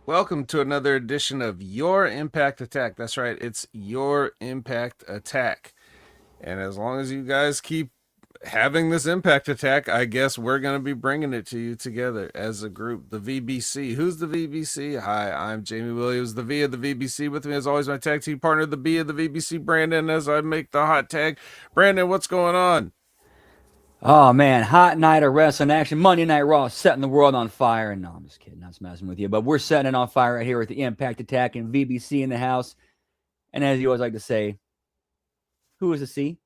Welcome to another edition of Your Impact Attack. That's right, it's Your Impact Attack. And as long as you guys keep having this impact attack, I guess we're going to be bringing it to you together as a group. The VBC. Who's the VBC? Hi, I'm Jamie Williams, the V of the VBC. With me, as always, my tag team partner, the B of the VBC, Brandon, as I make the hot tag. Brandon, what's going on? Oh man, hot night of wrestling action. Monday Night Raw setting the world on fire. And no, I'm just kidding. I'm just messing with you. But we're setting it on fire right here with the Impact Attack and VBC in the house. And as you always like to say, who is the C?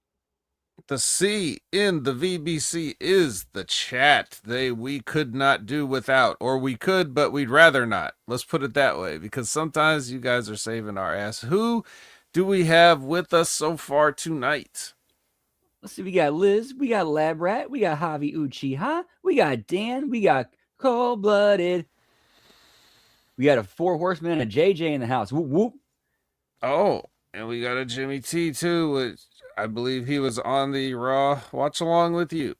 The C in the VBC is the chat. We could not do without, or we could, but we'd rather not. Let's put it that way, because sometimes you guys are saving our ass. Who do we have with us so far tonight? Let's see. We got Liz. We got Lab Rat. We got Javi Uchiha. We got Dan. We got Cold Blooded. We got a Four Horsemen and a JJ in the house. Whoop whoop. Oh, and we got a Jimmy T too, which I believe he was on the Raw watch along with you.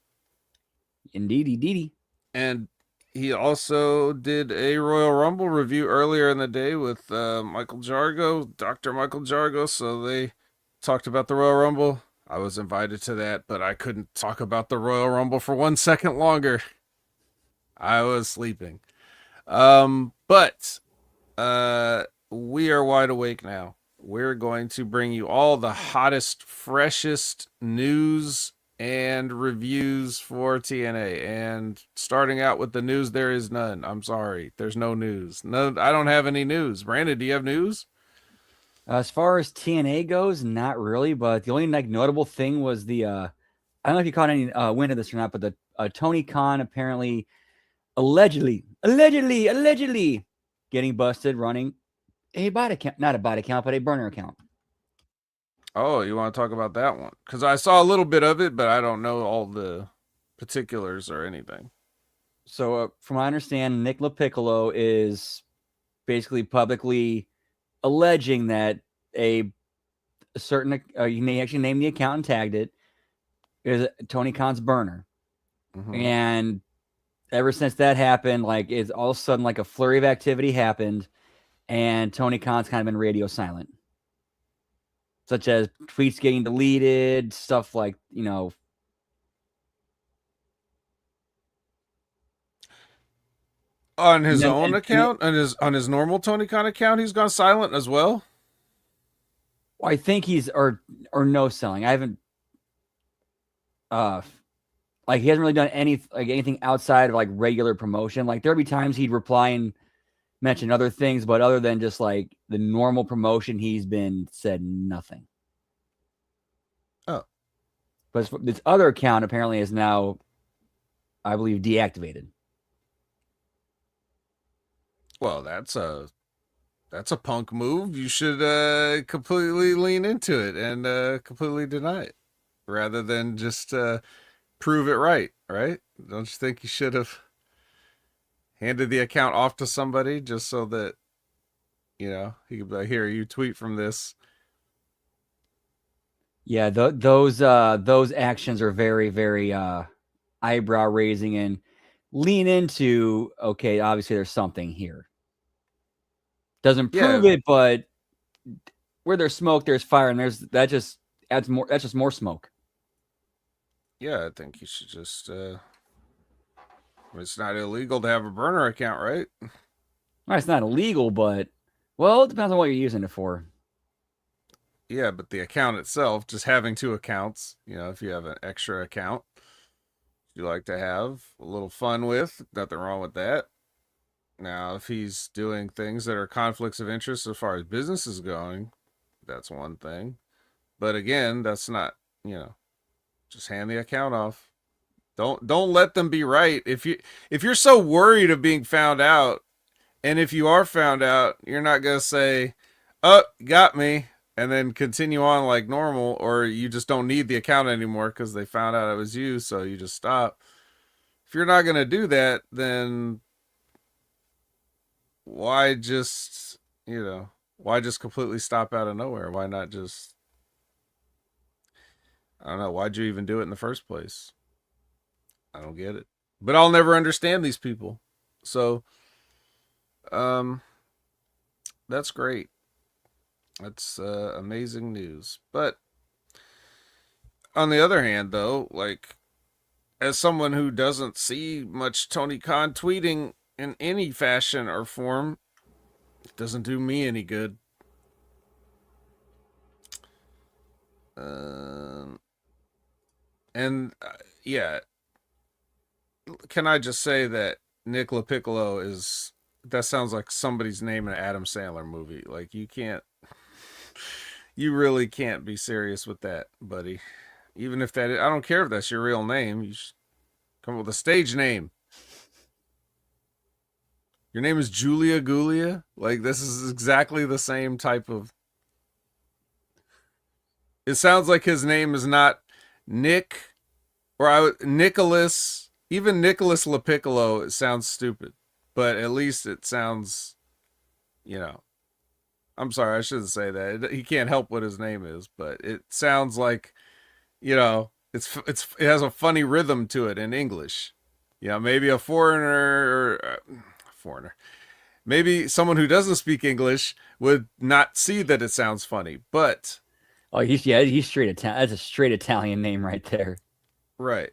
Indeedy deedy. And he also did a Royal Rumble review earlier in the day with Michael Jargo, Dr. Michael Jargo. So they talked about the Royal Rumble. I was invited to that, but I couldn't talk about the Royal Rumble for 1 second longer. I was sleeping. But we are wide awake now. We're going to bring you all the hottest, freshest news and reviews for TNA. And starting out with the news, there is none. I'm sorry. There's no news. No, I don't have any news. Brandon, do you have news? As far as TNA goes, not really. But the only notable thing was the I don't know if you caught any wind of this or not, but the Tony Khan apparently allegedly getting busted running a bot account, not a bot account, but a burner account. Oh, you want to talk about that one? Because I saw a little bit of it, but I don't know all the particulars or anything. So, from what I understand, Nick LaPiccolo is basically publicly alleging that a certain, he actually named the account and tagged it, is Tony Khan's burner. Mm-hmm. And ever since that happened, like, it's all of a sudden like a flurry of activity happened, and Tony Khan's kind of been radio silent, such as tweets getting deleted, stuff like, On his and, own and, account, on his normal Tony Khan account, he's gone silent as well. I think he's or no selling. I haven't like he hasn't really done anything outside of like regular promotion. Like there'll be times he'd reply and mention other things, but other than just like the normal promotion, he's been said nothing. Oh, but this other account apparently is now, I believe, deactivated. well, that's a punk move. You should completely lean into it and completely deny it, rather than just prove it right. Right? Don't you think you should have handed the account off to somebody just so that he could be like, "Here, you tweet from this." Yeah, those actions are very, very eyebrow raising and lean into, okay, obviously there's something here. Doesn't prove Yeah, it, but where there's smoke, there's fire, and that just adds more. That's just more smoke. yeah. I think you should just. It's not illegal to have a burner account, right? Well, it's not illegal, but well, it depends on what you're using it for. Yeah, but the account itself, just having two accounts, if you have an extra account you like to have a little fun with, nothing wrong with that. Now, if he's doing things that are conflicts of interest as far as business is going, that's one thing. But again, that's not, just hand the account off. Don't let them be right. If you're so worried of being found out, and if you are found out, you're not gonna say, "Oh, got me," and then continue on like normal, or you just don't need the account anymore because they found out it was you, so you just stop. If you're not gonna do that, then why just why just completely stop out of nowhere? Why not just, I don't know, why'd you even do it in the first place? I don't get it. But I'll never understand these people. So, um, That's great. That's amazing news. But on the other hand, though, like as someone who doesn't see much Tony Khan tweeting in any fashion or form, it doesn't do me any good. Um, and yeah, can I just say that Nick LaPiccolo is that sounds like somebody's name in an Adam Sandler movie. Like you really can't be serious with that, buddy. Even if that, I don't care if that's your real name. You should come up with a stage name. Your name is Julia Gulia. Like this is exactly the same type of. It sounds like his name is not Nick Nicholas. Even Nicholas LaPiccolo. It sounds stupid, but at least it sounds. You know, I'm sorry, I shouldn't say that. He can't help what his name is, but it sounds like it has a funny rhythm to it in English. Maybe a foreigner, maybe someone who doesn't speak English would not see that it sounds funny, but Oh, he's straight Italian. That's a straight Italian name right there. right.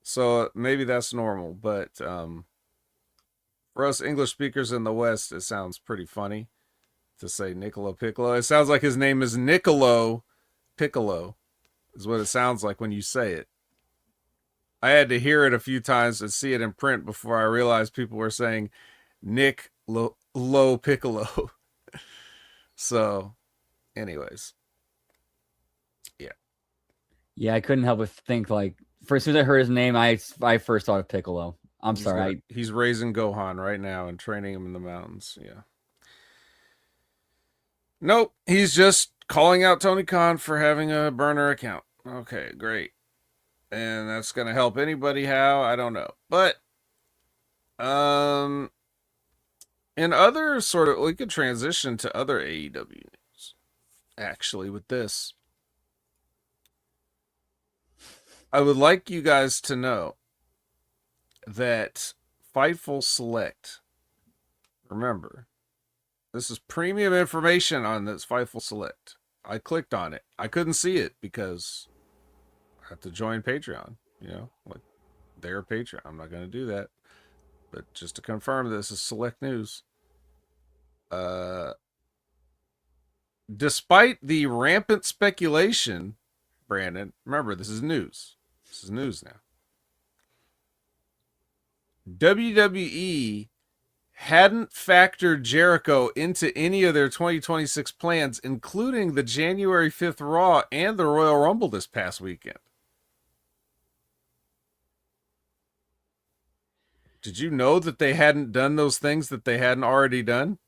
So maybe that's normal, but for us English speakers in the West, it sounds pretty funny to say Niccolo Piccolo. It sounds like his name is Niccolo Piccolo, is what it sounds like when you say it. I had to hear it a few times and see it in print before I realized people were saying Nick Lo Piccolo. So, anyways, yeah. Yeah, I couldn't help but think like first as soon as I heard his name, I first thought of Piccolo. I'm sorry. He's raising Gohan right now and training him in the mountains. Yeah. Nope, he's just calling out Tony Khan for having a burner account. Okay, great. And that's going to help anybody how? I don't know. But um in other sort of we could transition to other AEW news actually with this. I would like you guys to know that Fightful Select, remember, this is premium information on this Fightful Select. I clicked on it. I couldn't see it because I have to join Patreon, like their Patreon. I'm not going to do that. But just to confirm, this is select news. Despite the rampant speculation, Brandon, remember, this is news. This is news now. WWE hadn't factored Jericho into any of their 2026 plans, including the January 5th Raw and the Royal Rumble this past weekend. Did you know that they hadn't done those things that they hadn't already done?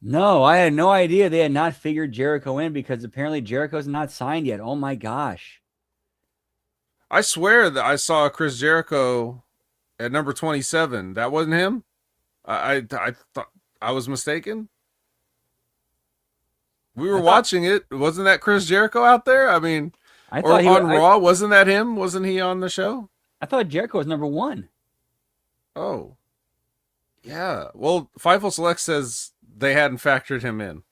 No, I had no idea they had not figured Jericho in because apparently Jericho's not signed yet. Oh my gosh. I swear that I saw Chris Jericho at number 27. That wasn't him? I thought I was mistaken. We were watching it. Wasn't that Chris Jericho out there? I mean, on Raw, wasn't that him? Wasn't he on the show? I thought Jericho was number 1. Oh. Yeah. Well, Fightful Select says they hadn't factored him in.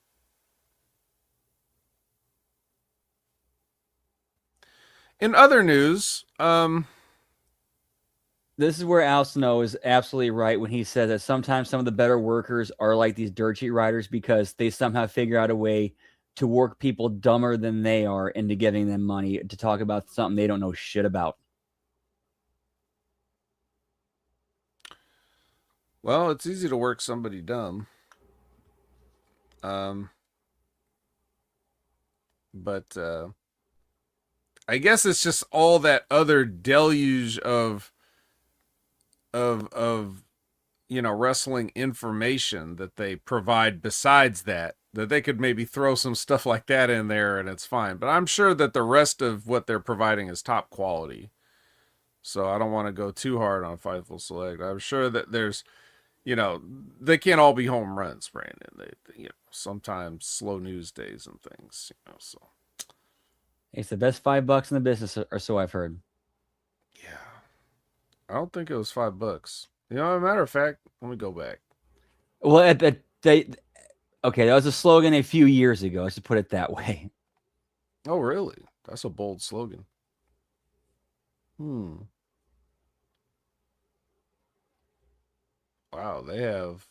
In other news, this is where Al Snow is absolutely right when he says that sometimes some of the better workers are like these dirt sheet riders because they somehow figure out a way to work people dumber than they are into giving them money to talk about something they don't know shit about. Well, it's easy to work somebody dumb. But I guess it's just all that other deluge of wrestling information that they provide besides that they could maybe throw some stuff like that in there and it's fine. But I'm sure that the rest of what they're providing is top quality. So I don't want to go too hard on Fightful Select. I'm sure that there's they can't all be home runs, Brandon. They sometimes slow news days and things, so. It's the best $5 in the business, or so I've heard. Yeah. I don't think it was $5. As a matter of fact, let me go back. Well, They okay, that was a slogan a few years ago. Let's just put it that way. Oh, really? That's a bold slogan. Hmm. Wow, they have.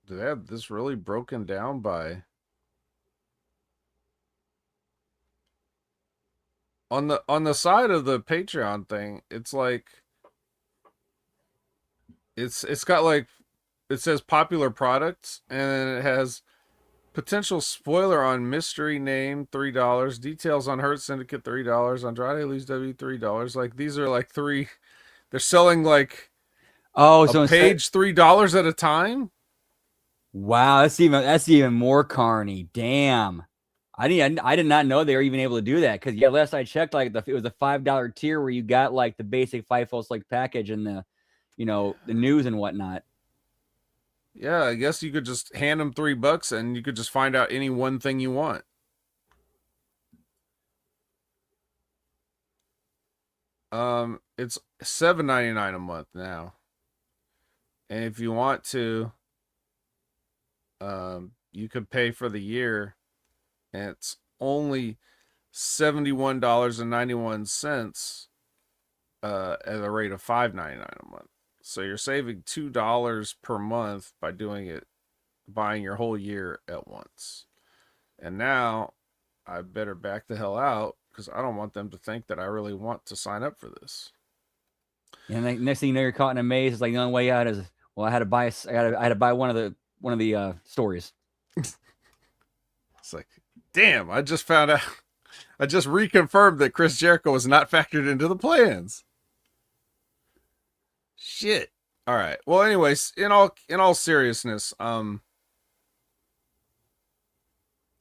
Do they have this really broken down by on the side of the Patreon thing? It's like it's got like it says popular products and it has potential spoiler on mystery name $3, details on Hurt Syndicate $3, Andrade Lee's W $3. Like these are like three. They're selling like Oh, a so instead, page $3 at a time. wow, that's even more carny. Damn. I did not know they were even able to do that because yeah, last I checked, like it was a $5 tier where you got like the basic FIFO like package and the news and whatnot. Yeah, I guess you could just hand them $3 and you could just find out any one thing you want. It's $7.99 a month now, and if you want to, you could pay for the year, and it's only $71.91 at a rate of $5.99 a month. So you're saving $2 per month by doing it, buying your whole year at once. And now I better back the hell out because I don't want them to think that I really want to sign up for this. And then next thing you know, you're caught in a maze. It's like the only way out is well, I had to buy one of the stories. It's like, damn, I just found out. I just reconfirmed that Chris Jericho was not factored into the plans. Shit. All right. Well, anyways, in all seriousness, I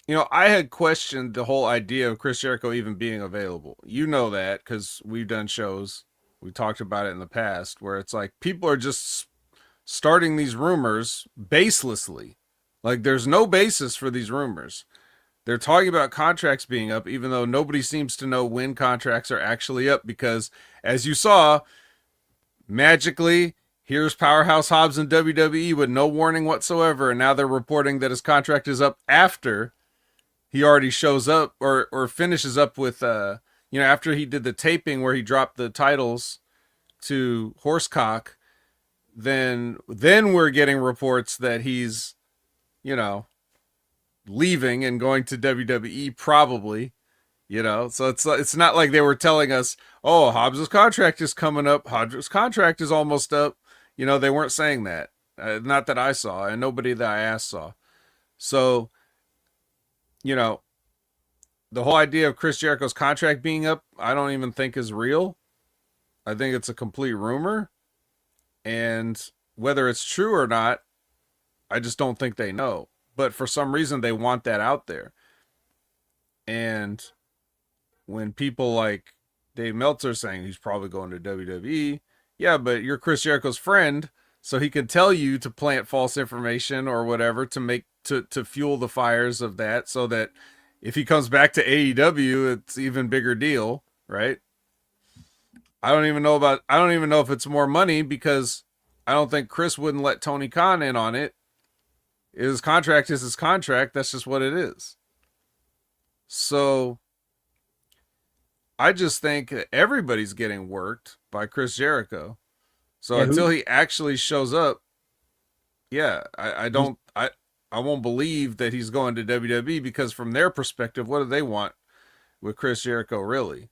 had questioned the whole idea of Chris Jericho even being available. You know that because we've done shows. We talked about it in the past where it's like people are just starting these rumors baselessly. Like there's no basis for these rumors. They're talking about contracts being up, even though nobody seems to know when contracts are actually up. Because as you saw, magically, here's Powerhouse Hobbs in WWE with no warning whatsoever, and now they're reporting that his contract is up after he already shows up or finishes up with after he did the taping where he dropped the titles to Horsecock. Then we're getting reports that he's you know leaving and going to WWE probably. So it's not like they were telling us, oh, Hobbs' contract is coming up. Hobbs' contract is almost up. They weren't saying that. Not that I saw, and nobody that I asked saw. So, you know, the whole idea of Chris Jericho's contract being up, I don't even think is real. I think it's a complete rumor. And whether it's true or not, I just don't think they know. But for some reason, they want that out there. And when people like Dave Meltzer saying he's probably going to WWE, yeah, but you're Chris Jericho's friend, so he can tell you to plant false information or whatever to make to fuel the fires of that, so that if he comes back to AEW, it's even bigger deal, right? I don't even know if it's more money because I don't think Chris wouldn't let Tony Khan in on it. His contract is his contract. That's just what it is. So I just think that everybody's getting worked by Chris Jericho. So Yeah, until he actually shows up, yeah, I won't believe that he's going to WWE because from their perspective, what do they want with Chris Jericho really?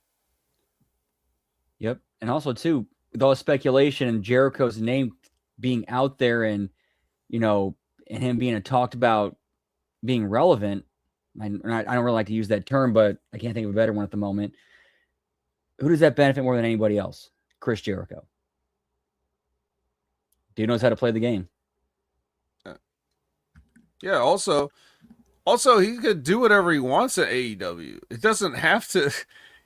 yep. And also too, with all the speculation and Jericho's name being out there you know, and him being talked about being relevant. I don't really like to use that term, but I can't think of a better one at the moment. Who does that benefit more than anybody else? Chris Jericho. Dude knows how to play the game. Yeah. Also, he could do whatever he wants at AEW. It doesn't have to.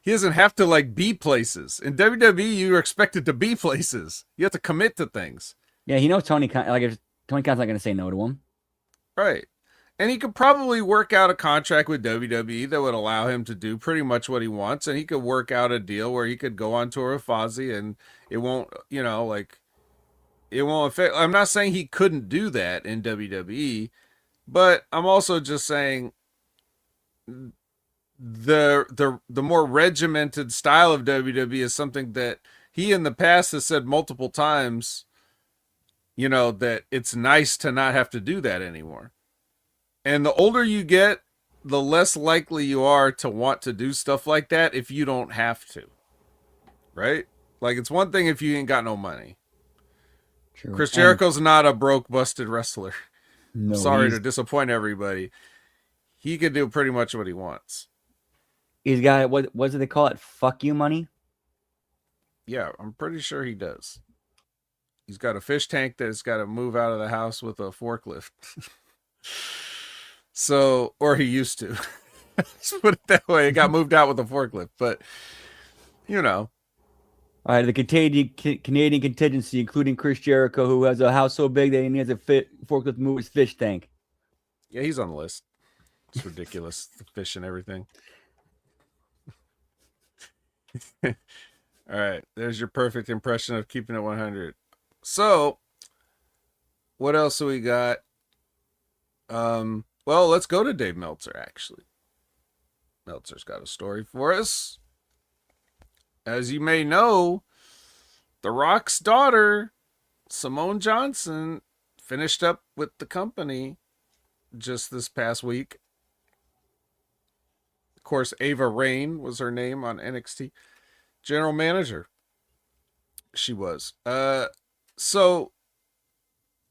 He doesn't have to like be places. In WWE, you're expected to be places. You have to commit to things. Yeah, he knows Tony Khan. Like, if Tony Khan's not going to say no to him. Right. And he could probably work out a contract with WWE that would allow him to do pretty much what he wants. And he could work out a deal where he could go on tour with Fozzy and it won't, it won't affect. I'm not saying he couldn't do that in WWE, But I'm also just saying the more regimented style of WWE is something that he in the past has said multiple times, that it's nice to not have to do that anymore. And the older you get, the less likely you are to want to do stuff like that if you don't have to, right? Like, it's one thing if you ain't got no money. True. Chris And Jericho's not a broke, busted wrestler. I'm no, sorry to disappoint everybody. He can do pretty much what he wants. he's got what do they call it? Fuck you money. Yeah, I'm pretty sure he does. He's got a fish tank that's got to move out of the house with a forklift. So, or he used to. Let's put it that way. It got moved out with a forklift, but you know, All right, the Canadian contingency, including Chris Jericho, who has a house so big that he needs a forklift to move his fish tank. yeah, he's on the list. It's ridiculous, the fish and everything. All right, there's your perfect impression of keeping it 100. So, what else do we got? Well, let's go to Dave Meltzer. Actually, Meltzer's got a story for us. As you may know, The Rock's daughter, Simone Johnson, finished up with the company just this past week. Of course, Ava Raine was her name on NXT. General manager. She was. So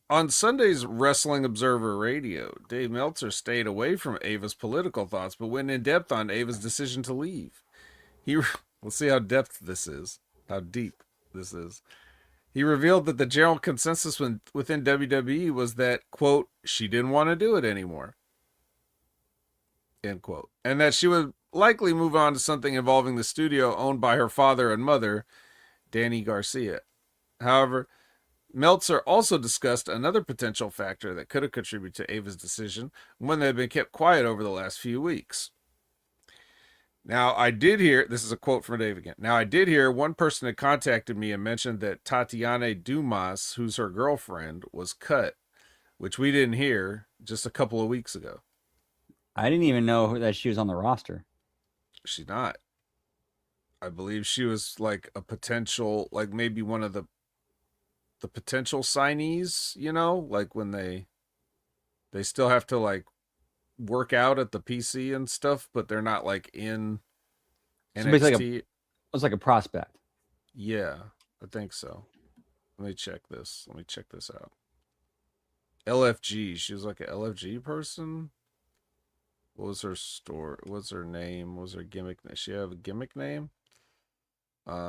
on Sunday's Wrestling Observer Radio, Dave Meltzer stayed away from Ava's political thoughts, but went in depth on Ava's decision to leave. Let's see how depth this is, how deep this is. He revealed that the general consensus within WWE was that, quote, she didn't want to do it anymore, end quote, and that she would likely move on to something involving the studio owned by her father and mother, Danny Garcia. However, Meltzer also discussed another potential factor that could have contributed to Ava's decision, one that had been kept quiet over the last few weeks. Now, I did hear, this is a quote from Dave again. Now, I did hear one person had contacted me and mentioned that Tatiana Dumas, who's her girlfriend, was cut, which we didn't hear just a couple of weeks ago. I didn't even know that she was on the roster. She's not. I believe she was like a potential, like maybe one of the potential signees, like when they still have to like work out at the PC and stuff, but they're not like in So basically, NXT. it was like a prospect. Yeah, I think so. Let me check this. Let me check this out. LFG. She was like an LFG person. What was her store? What's her name? What was her gimmick? She have a gimmick name? When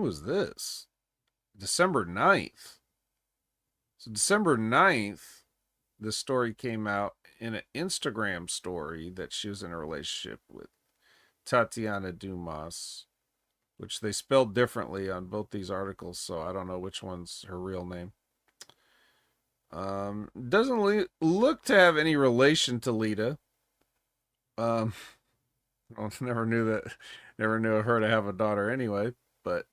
was this? December 9th. So December 9th, this story came out in an Instagram story that she was in a relationship with Tatiana Dumas, which they spelled differently on both these articles, so I don't know which one's her real name. Doesn't look to have any relation to Lita. I never knew of her to have a daughter anyway, but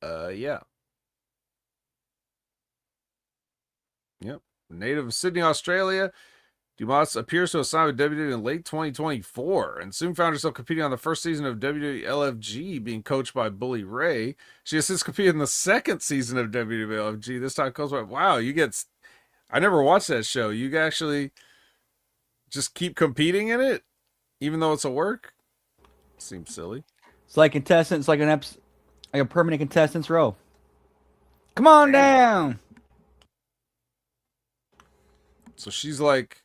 yeah. Yep. Native of Sydney, Australia, Dumas appears to have signed with WWE in late 2024 and soon found herself competing on the first season of WWE LFG, being coached by Bully Ray. She has since competed in the second season of WWE LFG, this time coached by, wow, I never watched that show. You actually just keep competing in it, even though it's a work? Seems silly. It's like contestants, like like a permanent contestants row. Come on down. So she's like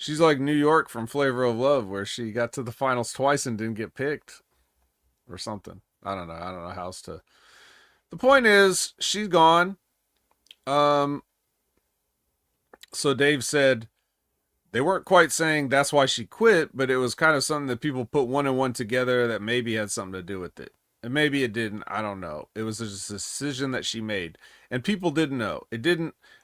New York from Flavor of Love, where she got to the finals twice and didn't get picked, or something. I don't know how else to. The point is, she's gone. So Dave said they weren't quite saying that's why she quit, but it was kind of something that people put one and one together that maybe had something to do with it. And maybe it didn't. I don't know. It was just a decision that she made. And people didn't know.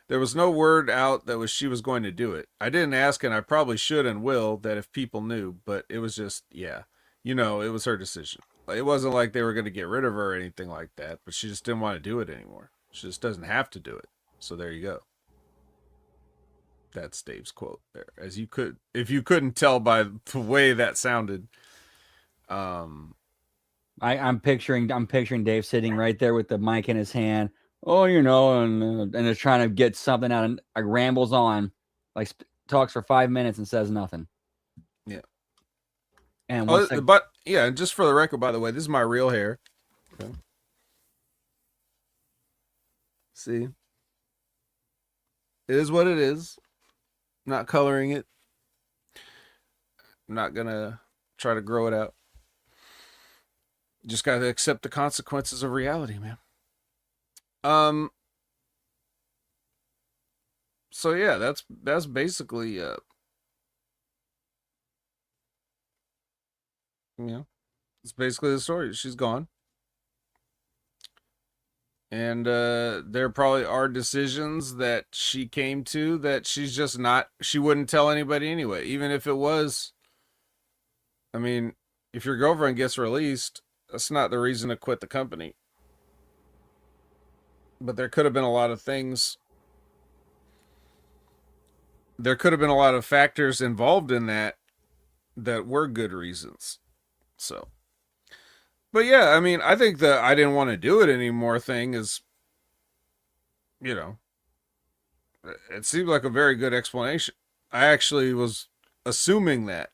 There was no word out that she was going to do it. I didn't ask, and I probably should and will, that if people knew, but it was just, yeah. It was her decision. It wasn't like they were going to get rid of her or anything like that, but she just didn't want to do it anymore. She just doesn't have to do it. So there you go. That's Dave's quote there. As you could, if you couldn't tell by the way that sounded, um, I'm picturing Dave sitting right there with the mic in his hand. Oh, and is trying to get something out, and like rambles on, like talks for 5 minutes and says nothing. Yeah. And but yeah, just for the record, by the way, this is my real hair. Okay. See, it is what it is. I'm not coloring it. I'm not gonna try to grow it out. Just gotta accept the consequences of reality, man. So yeah, that's basically it's basically the story. She's gone. And there probably are decisions that she came to that she wouldn't tell anybody anyway. Even if it was, I mean, if your girlfriend gets released, that's not the reason to quit the company. But there could have been a lot of things. There could have been a lot of factors involved in that were good reasons. So, but yeah, I mean, I think the I didn't want to do it anymore thing is, it seemed like a very good explanation. I actually was assuming that.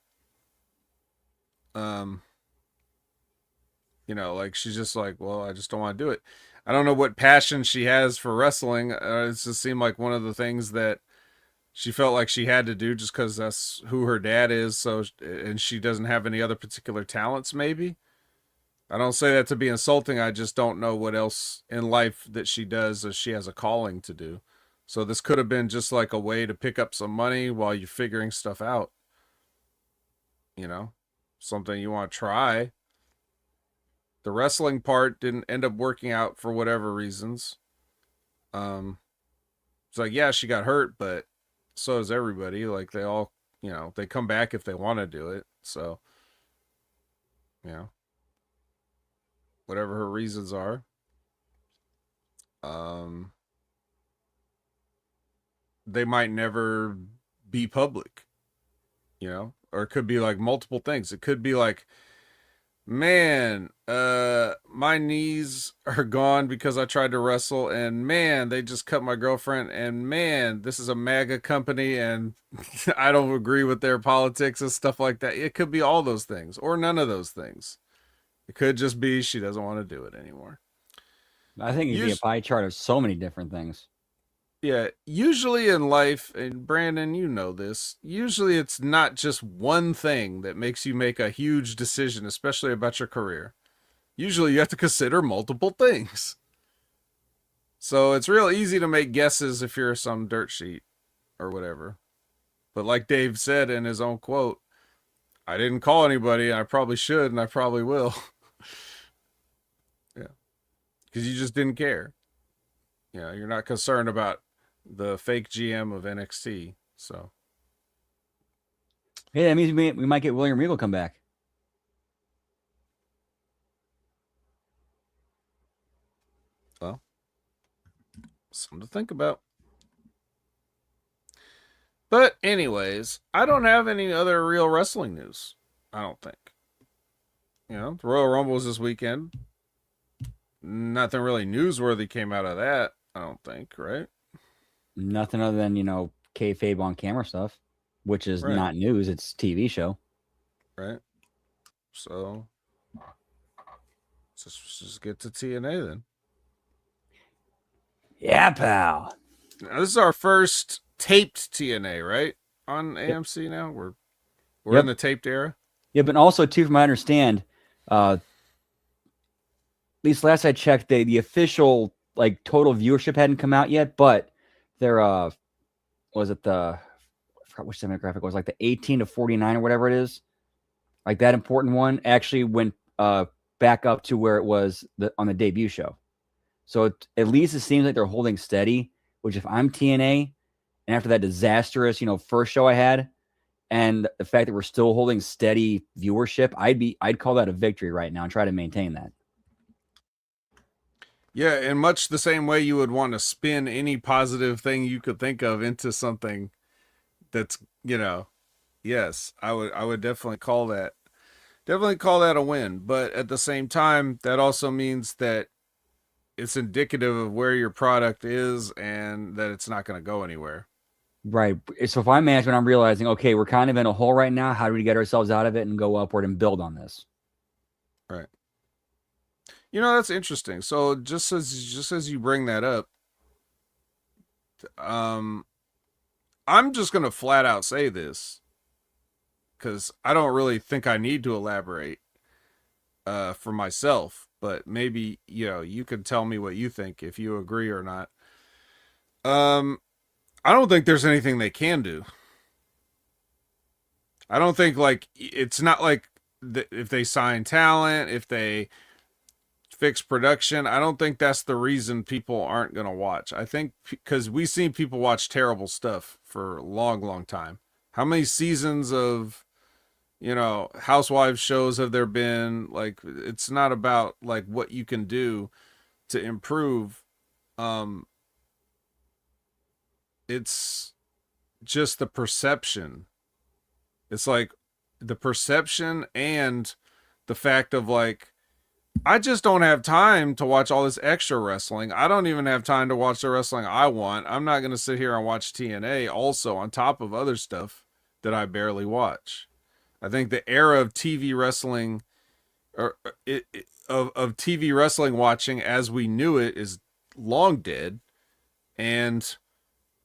Like she's just like, well, I just don't want to do it. I don't know what passion she has for wrestling. It just seemed like one of the things that she felt like she had to do just because that's who her dad is. So, and she doesn't have any other particular talents, maybe. I don't say that to be insulting. I just don't know what else in life that she does or she has a calling to do. So this could have been just like a way to pick up some money while you're figuring stuff out. Something you want to try. The wrestling part didn't end up working out for whatever reasons. It's like, yeah, she got hurt, but so does everybody. Like they all, they come back if they want to do it. So, whatever her reasons are. They might never be public, or it could be like multiple things. It could be like, man, my knees are gone because I tried to wrestle, and man, they just cut my girlfriend, and man, this is a MAGA company, and I don't agree with their politics and stuff like that. It could be all those things, or none of those things. It could just be she doesn't want to do it anymore. I think it'd be a pie chart of so many different things. Yeah, usually in life, and Brandon, you know this, usually it's not just one thing that makes you make a huge decision, especially about your career. Usually you have to consider multiple things. So it's real easy to make guesses if you're some dirt sheet or whatever. But like Dave said in his own quote, I didn't call anybody, and I probably should, and I probably will. Yeah. Because you just didn't care. You're not concerned about the fake GM of NXT. So, hey, that means we might get William Regal come back. Well, something to think about. But anyways, I don't have any other real wrestling news. I don't think. The Royal Rumble was this weekend. Nothing really newsworthy came out of that. I don't think, right? Nothing other than kayfabe on camera stuff, which is not news. It's TV show, right? So let's just get to TNA then. Yeah, pal. Now, this is our first taped TNA, right? On AMC now. We're in the taped era. Yeah, but also too, from what I understand, at least last I checked, the official total viewership hadn't come out yet, but their was it I forgot which demographic it was, like the 18 to 49 or whatever it is, like that important one actually went back up to where it was on the debut show. So at least it seems like they're holding steady, which if I'm TNA and after that disastrous, first show I had, and the fact that we're still holding steady viewership, I'd call that a victory right now and try to maintain that. Yeah, in much the same way you would want to spin any positive thing you could think of into something that's, you know, yes, I would definitely call that a win. But at the same time, that also means that it's indicative of where your product is and that it's not going to go anywhere. Right. So if I'm management, I'm realizing, okay, we're kind of in a hole right now. How do we get ourselves out of it and go upward and build on this? Right. You know, that's interesting. So just as you bring that up, um I'm just going to flat out say this cuz I don't really think I need to elaborate for myself, but maybe, you know, you can tell me what you think if you agree or not. Um I don't think there's anything they can do. I don't think like it's not like if they sign talent, if they fix production, I don't think that's the reason people aren't going to watch. I think because we've seen people watch terrible stuff for a long, long time. How many seasons of, you know, housewives shows have there been? Like, it's not about like what you can do to improve. Um, it's just the perception. It's like the perception and the fact of like, I just don't have time to watch all this extra wrestling. I don't even have time to watch the wrestling I want. I'm not going to sit here and watch TNA also on top of other stuff that I barely watch. I think the era of TV wrestling of TV wrestling watching as we knew it is long dead. And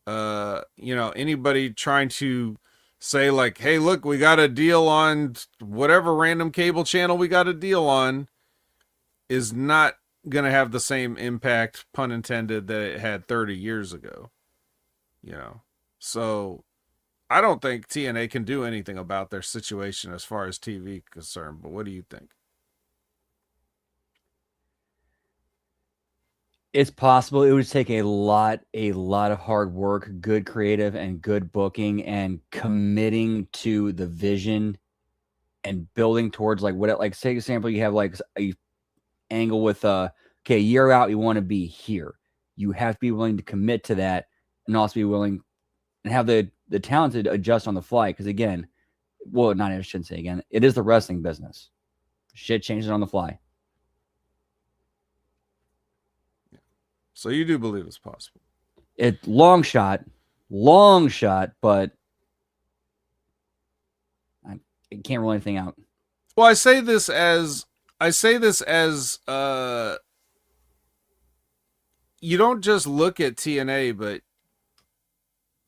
you know, anybody trying to say like, "Hey, look, we got a deal on whatever random cable channel we got a deal on," is not going to have the same impact, pun intended, that it had 30 years ago, you know? So I don't think TNA can do anything about their situation as far as TV concerned, but what do you think? It's possible it would take a lot of hard work, good creative and good booking and committing to the vision and building towards like what it like say example you have like a angle with okay, a year out you want to be here. You have to be willing to commit to that and also be willing and have the talent to adjust on the fly because again, well, not I shouldn't say again, it is the wrestling business. Shit changes on the fly. So you do believe it's possible? It long shot, but I can't rule anything out. Well, I say this as you don't just look at TNA, but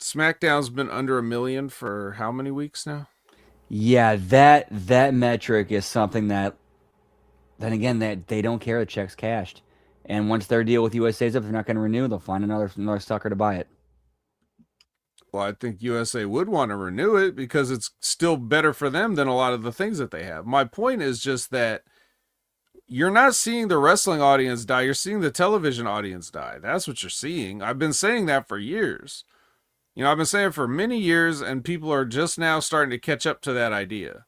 SmackDown's been under 1 million for how many weeks now? Yeah, that metric is something that then again that they don't care the check's cashed. And once their deal with USA's up, they're not going to renew. They'll find another sucker to buy it. Well, I think USA would want to renew it because it's still better for them than a lot of the things that they have. My point is just that you're not seeing the wrestling audience die, you're seeing the television audience die. That's what you're seeing. I've been saying that for years. You know, I've been saying it for many years, and people are just now starting to catch up to that idea.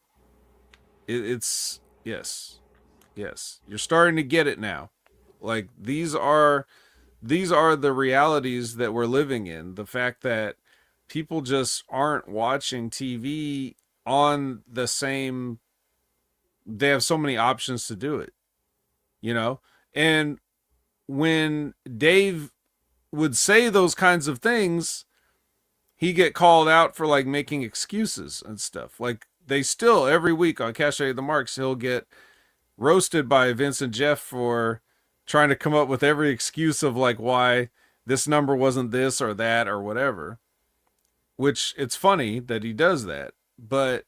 It's yes, yes, you're starting to get it now. Like these are the realities that we're living in. The fact that people just aren't watching TV on the same. They have so many options to do it, you know. And when Dave would say those kinds of things, he get called out for like making excuses and stuff. Like they still every week on Cache the Marks, he'll get roasted by Vince and Jeff for trying to come up with every excuse of like why this number wasn't this or that or whatever. Which it's funny that he does that, but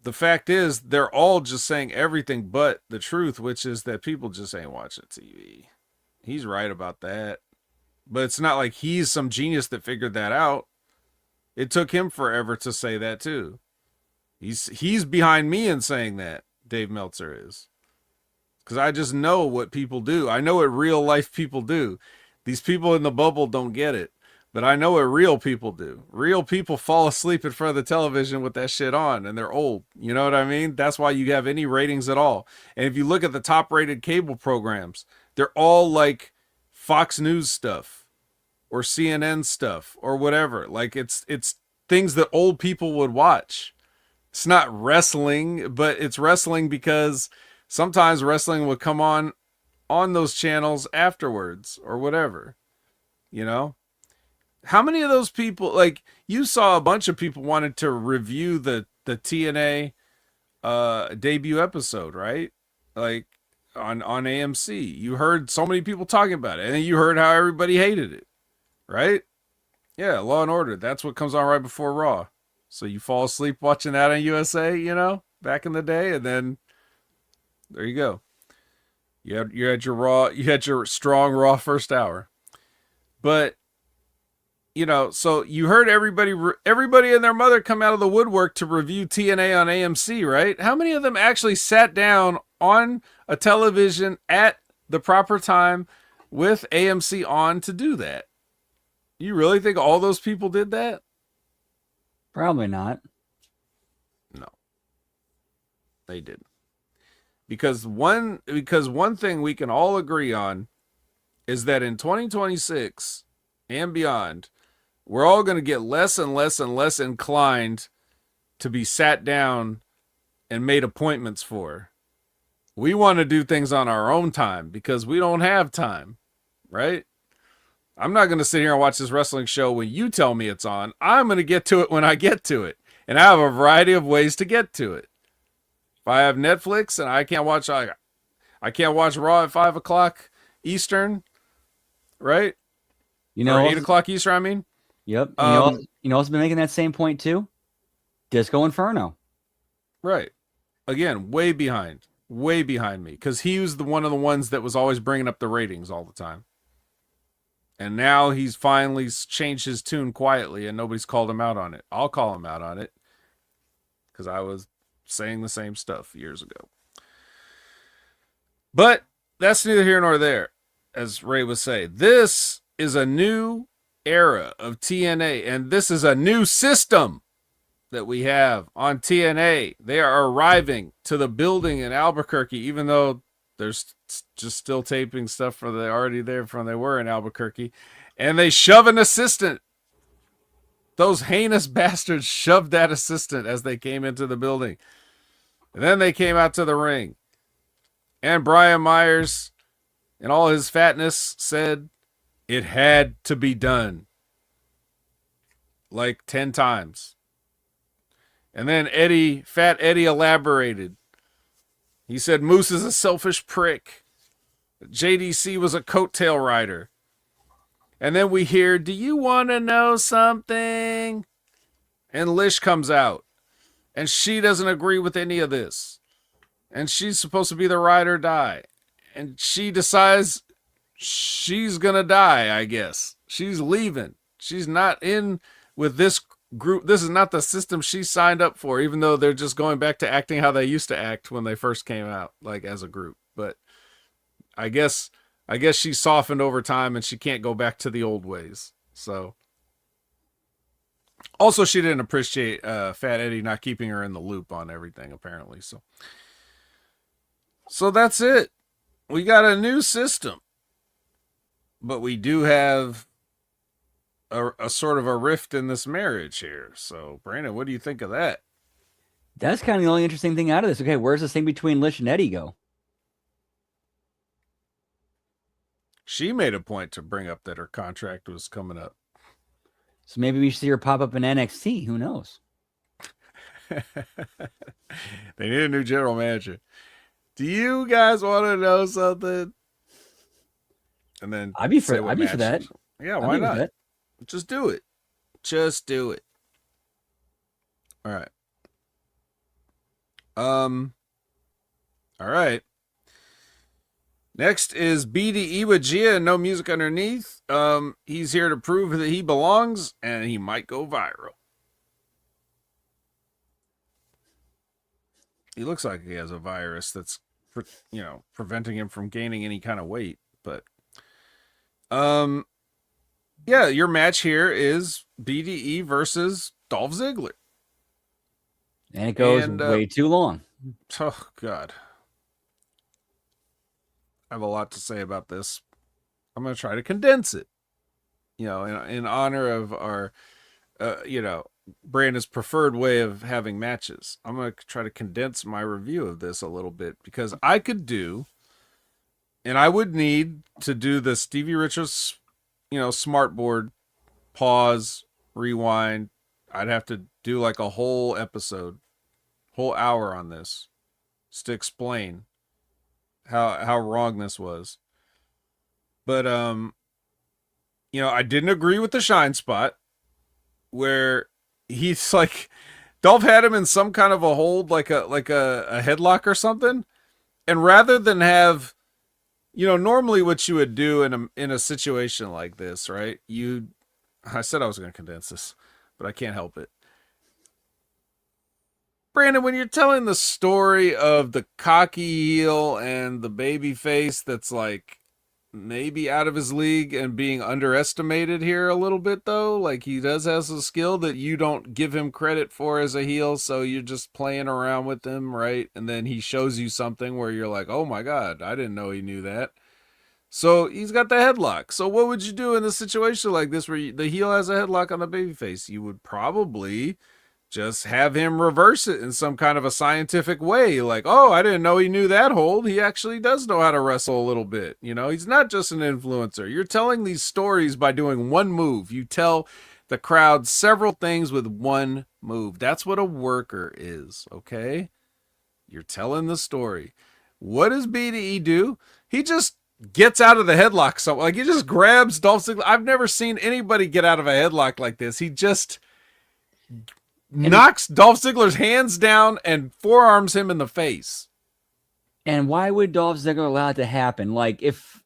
the fact is they're all just saying everything but the truth, which is that people just ain't watching TV. He's right about that. But it's not like he's some genius that figured that out. It took him forever to say that too. He's behind me in saying that, Dave Meltzer is. Because I just know what people do. I know what real life people do. These people in the bubble don't get it. But I know what real people do. Real people fall asleep in front of the television with that shit on, and they're old. You know what I mean? That's why you have any ratings at all. And if you look at the top rated cable programs, they're all like Fox News stuff or CNN stuff or whatever. Like it's things that old people would watch. It's not wrestling, but it's wrestling because sometimes wrestling would come on those channels afterwards or whatever. You know? How many of those people, like, you saw a bunch of people wanted to review the TNA debut episode, right? Like on AMC. You heard so many people talking about it, and then you heard how everybody hated it, right? Yeah, Law and Order. That's what comes on right before Raw. So you fall asleep watching that on USA, back in the day, and then there you go. You had your Raw, you had your strong Raw first hour. But so you heard everybody and their mother come out of the woodwork to review TNA on AMC, right? How many of them actually sat down on a television at the proper time with AMC on to do that? You really think all those people did that? Probably not. No, they didn't. Because one thing we can all agree on is that in 2026 and beyond, we're all going to get less and less and less inclined to be sat down and made appointments for. We want to do things on our own time because we don't have time, right? I'm not going to sit here and watch this wrestling show when you tell me it's on. I'm going to get to it when I get to it. And I have a variety of ways to get to it. If I have Netflix and I can't watch Raw at 5 o'clock Eastern, right? Or 8 o'clock Eastern, I mean. Yep. You know what's been making that same point too? Disco Inferno. Right. Again, way behind me, because he was one of the ones that was always bringing up the ratings all the time. And now he's finally changed his tune quietly and nobody's called him out on it. I'll call him out on it because I was saying the same stuff years ago. But that's neither here nor there, as Ray would say. This is a new era of TNA, and this is a new system that we have on TNA. They are arriving to the building in Albuquerque, even though there's just still taping stuff from they already there from they were in Albuquerque, and they shove an assistant. Those heinous bastards shoved that assistant as they came into the building. And then they came out to the ring. And Brian Myers, in all his fatness, said it had to be done. Like 10 times. And then Fat Eddie elaborated. He said Moose is a selfish prick. JDC was a coattail rider. And then we hear, do you want to know something? And Lish comes out. And she doesn't agree with any of this. And she's supposed to be the ride or die. And she decides she's going to die, I guess. She's leaving. She's not in with this group. This is not the system she signed up for, even though they're just going back to acting how they used to act when they first came out, like as a group. But I guess she softened over time and she can't go back to the old ways. So also she didn't appreciate Fat Eddie not keeping her in the loop on everything, apparently. So that's it. We got a new system. But we do have a sort of a rift in this marriage here. So, Brandon, what do you think of that? That's kind of the only interesting thing out of this. Okay, where's this thing between Lish and Eddie go? She made a point to bring up that her contract was coming up. So maybe we should see her pop up in NXT. Who knows? They need a new general manager. Do you guys want to know something? And then I'd be for that. Yeah, why not? Just do it. Just do it. All right. All right. Next is BD Iwajia and no music underneath. He's here to prove that he belongs and he might go viral. He looks like he has a virus that's, preventing him from gaining any kind of weight, but yeah, your match here is BDE versus Dolph Ziggler. And it goes way too long. Oh, God. I have a lot to say about this. I'm going to try to condense it, in honor of our, Brandon's preferred way of having matches. I'm going to try to condense my review of this a little bit because I could do, and I would need to do the Stevie Richards, smart board, pause, rewind. I'd have to do like a whole episode, whole hour on this just to explain how wrong this was. But I didn't agree with the shine spot where he's like Dolph had him in some kind of a hold, like a headlock or something. And rather than have, normally what you would do in a situation like this, right? I said I was going to condense this, but I can't help it. Brandon, when you're telling the story of the cocky heel and the baby face that's like maybe out of his league and being underestimated here a little bit, though, like he does have a skill that you don't give him credit for as a heel, so you're just playing around with him, right? And then he shows you something where you're like, oh my god, I didn't know he knew that. So he's got the headlock. So what would you do in a situation like this where the heel has a headlock on the babyface? You would probably just have him reverse it in some kind of a scientific way. Like, oh, I didn't know he knew that hold. He actually does know how to wrestle a little bit. He's not just an influencer. You're telling these stories by doing one move. You tell the crowd several things with one move. That's what a worker is, okay? You're telling the story. What does BDE do? He just gets out of the headlock. So, like, he just grabs Dolph Ziggler. I've never seen anybody get out of a headlock like this. He just knocks Dolph Ziggler's hands down and forearms him in the face. And why would Dolph Ziggler allow it to happen? Like, if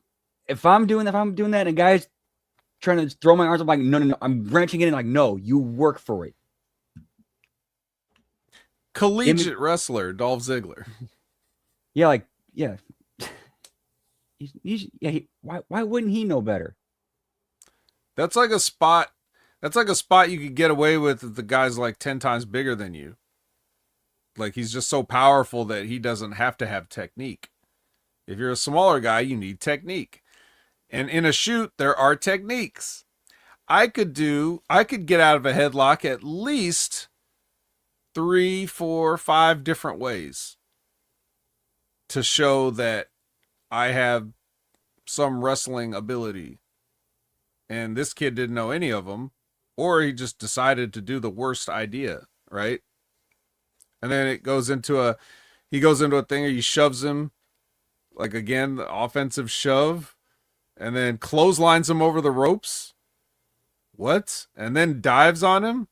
I'm doing that, and a guy's trying to throw my arms up, like, no, I'm wrenching it in, like, no, you work for it. Collegiate wrestler Dolph Ziggler. Yeah, like, yeah. Why wouldn't he know better? That's like a spot you could get away with if the guy's like 10 times bigger than you. Like he's just so powerful that he doesn't have to have technique. If you're a smaller guy, you need technique. And in a shoot, there are techniques. I could get out of a headlock at least 3, 4, 5 different ways to show that I have some wrestling ability. And this kid didn't know any of them, or he just decided to do the worst idea, right? And then he goes into a thing where he shoves him, like again, the offensive shove, and then clotheslines him over the ropes. What? And then dives on him?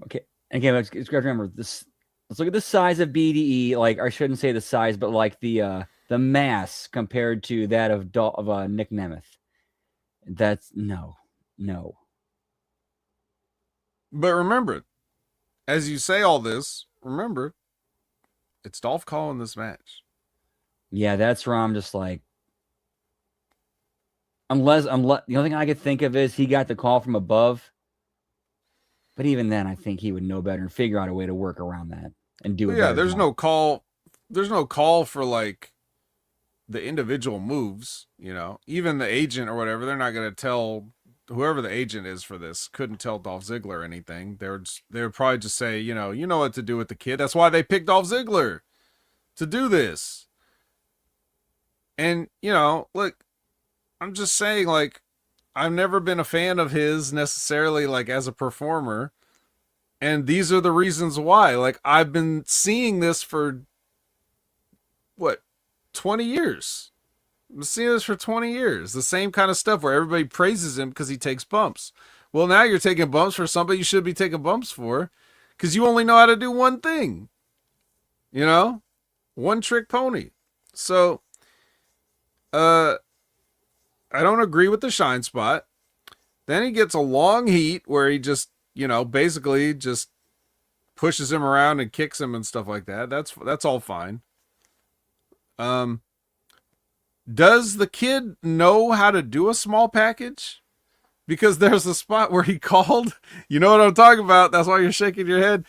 Okay. Again, let's remember this. Let's look at the size of BDE. Like, I shouldn't say the size, but like the mass compared to that of Nick Nemeth. That's no. But remember, as you say all this, remember, it's Dolph calling this match. Yeah, that's where I'm just like, unless the only thing I could think of is he got the call from above. But even then, I think he would know better and figure out a way to work around that and do it. Yeah, there's no call. There's no call for like the individual moves. Even the agent or whatever, they're not going to tell whoever the agent is for this. Couldn't tell Dolph Ziggler anything. They would probably just say, you know what to do with the kid. That's why they picked Dolph Ziggler to do this. And look, I'm just saying, like, I've never been a fan of his necessarily, like, as a performer. And these are the reasons why. Like, I've been seeing this for, 20 years? I've been seeing this for 20 years. The same kind of stuff where everybody praises him because he takes bumps. Well, now you're taking bumps for somebody you should be taking bumps for because you only know how to do one thing. One trick pony. So, I don't agree with the shine spot. Then he gets a long heat where he just, basically just pushes him around and kicks him and stuff like that. That's all fine. Does the kid know how to do a small package? Because there's a spot where he called, you know what I'm talking about. That's why you're shaking your head.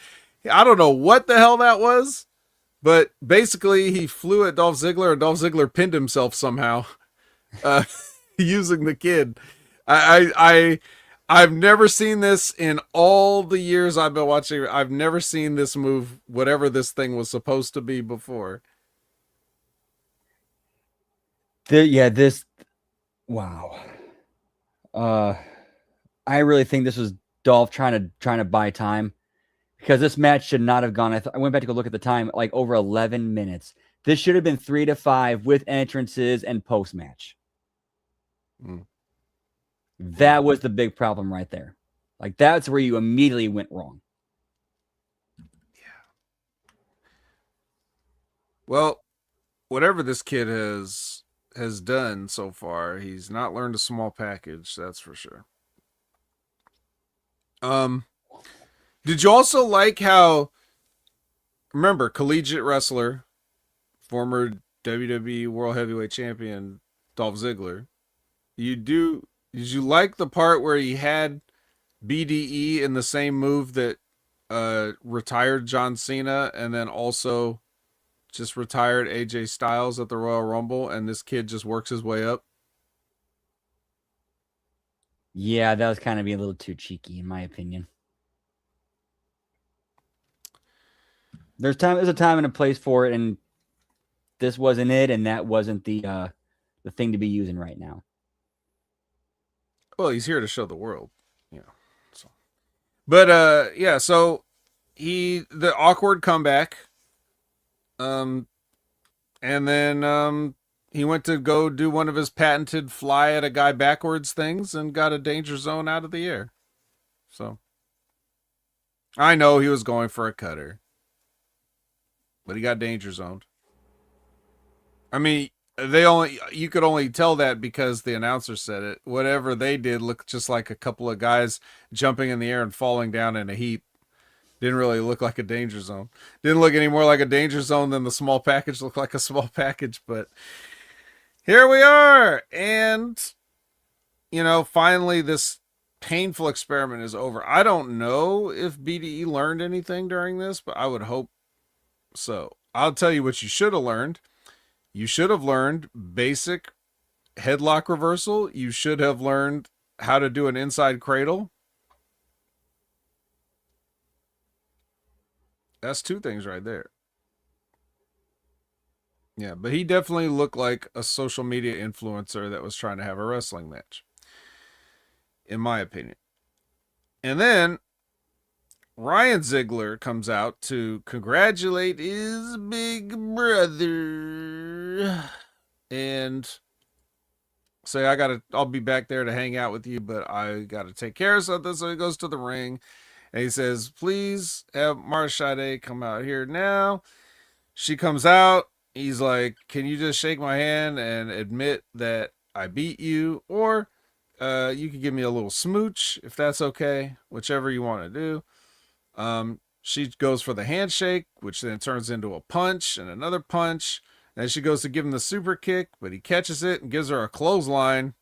I don't know what the hell that was, But basically, he flew at Dolph Ziggler, and Dolph Ziggler pinned himself somehow, uh, using the kid. I've never seen this in all the years I've been watching. I've never seen this move, whatever this thing was supposed to be before. Yeah, this wow. I really think this was Dolph trying to buy time because this match should not have gone. I went back to go look at the time, like over 11 minutes. This should have been 3 to 5 with entrances and post match. Mm. That was the big problem right there. Like that's where you immediately went wrong. Yeah. Well, whatever this kid has done so far, he's not learned a small package, that's for sure. Did you also like how, remember, collegiate wrestler, former WWE World Heavyweight Champion Dolph Ziggler, did you like the part where he had BDE in the same move that retired John Cena and then also just retired AJ Styles at the Royal Rumble, and this kid just works his way up? Yeah, that was kind of being a little too cheeky, in my opinion. There's a time and a place for it, and this wasn't it, and that wasn't the thing to be using right now. Well, he's here to show the world, you know. So, but yeah, so the awkward comeback, and then he went to go do one of his patented fly at a guy backwards things and got a danger zone out of the air. So I know he was going for a cutter, but he got danger zoned. I mean, you could only tell that because the announcer said it. Whatever they did looked just like a couple of guys jumping in the air and falling down in a heap. Didn't really look like a danger zone. Didn't look any more like a danger zone than the small package looked like a small package, but here we are. And finally this painful experiment is over. I don't know if BDE learned anything during this, but I would hope so. I'll tell you what you should have learned. You should have learned basic headlock reversal. You should have learned how to do an inside cradle. That's 2 things right there. Yeah, but he definitely looked like a social media influencer that was trying to have a wrestling match, in my opinion. And then Ryan Ziegler comes out to congratulate his big brother and say, I'll be back there to hang out with you, but I gotta take care of something. So he goes to the ring and he says, please have Marshade come out here now. She comes out. He's like, can you just shake my hand and admit that I beat you? Or you can give me a little smooch if that's okay, whichever you want to do. She goes for the handshake, which then turns into a punch and another punch. And she goes to give him the super kick, but he catches it and gives her a clothesline.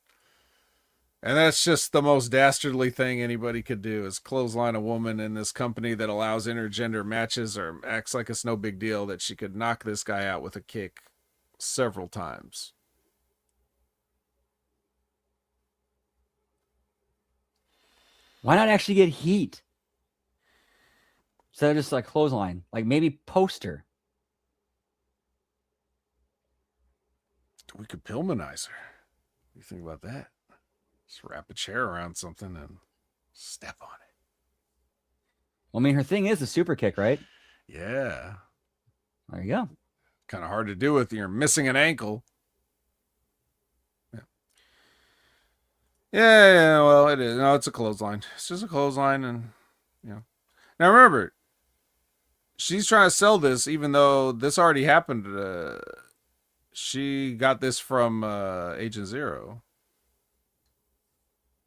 And that's just the most dastardly thing anybody could do, is clothesline a woman in this company that allows intergender matches or acts like it's no big deal that she could knock this guy out with a kick several times. Why not actually get heat? Instead of just like clothesline, like maybe poster. We could Pillmanize her. What do you think about that? Just wrap a chair around something and step on it. Well, I mean, her thing is the super kick, right? Yeah. There you go. Kind of hard to do with you're missing an ankle. Yeah, well, it is. No, it's a clothesline. It's just a clothesline, and Now remember, she's trying to sell this, even though this already happened. She got this from Agent Zero,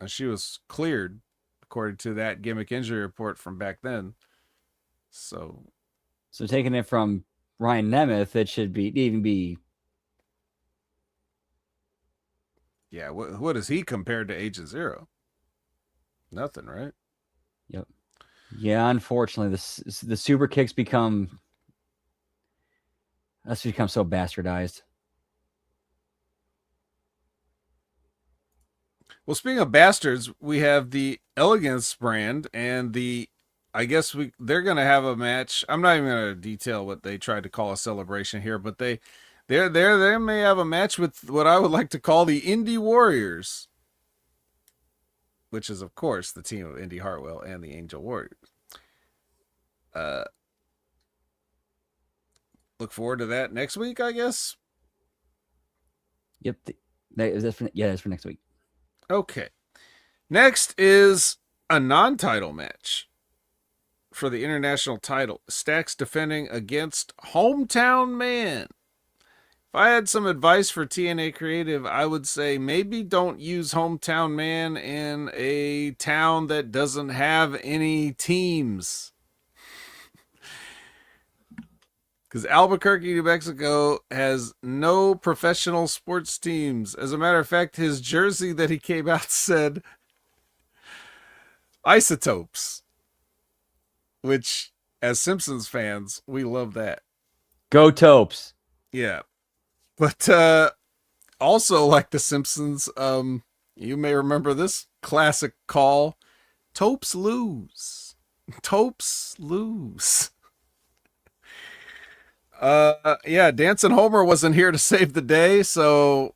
and she was cleared according to that gimmick injury report from back then. So taking it from Ryan Nemeth, it should even be. Yeah, what is he compared to Agent Zero? Nothing, right? Yep. Yeah, unfortunately, the super kicks become That's become so bastardized. Well, speaking of bastards, we have the Elegance brand and the. I guess they're gonna have a match. I'm not even gonna detail what they tried to call a celebration here, but they may have a match with what I would like to call the Indie Warriors, which is of course the team of Indy Hartwell and the Angel Warriors. Uh, look forward to that next week, I guess. Yep. That's for next week. Okay. Next is a non-title match for the international title. Stacks defending against Hometown Man. If I had some advice for TNA Creative, I would say maybe don't use Hometown Man in a town that doesn't have any teams. Because Albuquerque, New Mexico has no professional sports teams. As a matter of fact, his jersey that he came out said Isotopes, which, as Simpsons fans, we love that. Go Topes. Yeah. But also, like the Simpsons, you may remember this classic call: Topes lose. Topes lose. Yeah, Dancing Homer wasn't here to save the day, so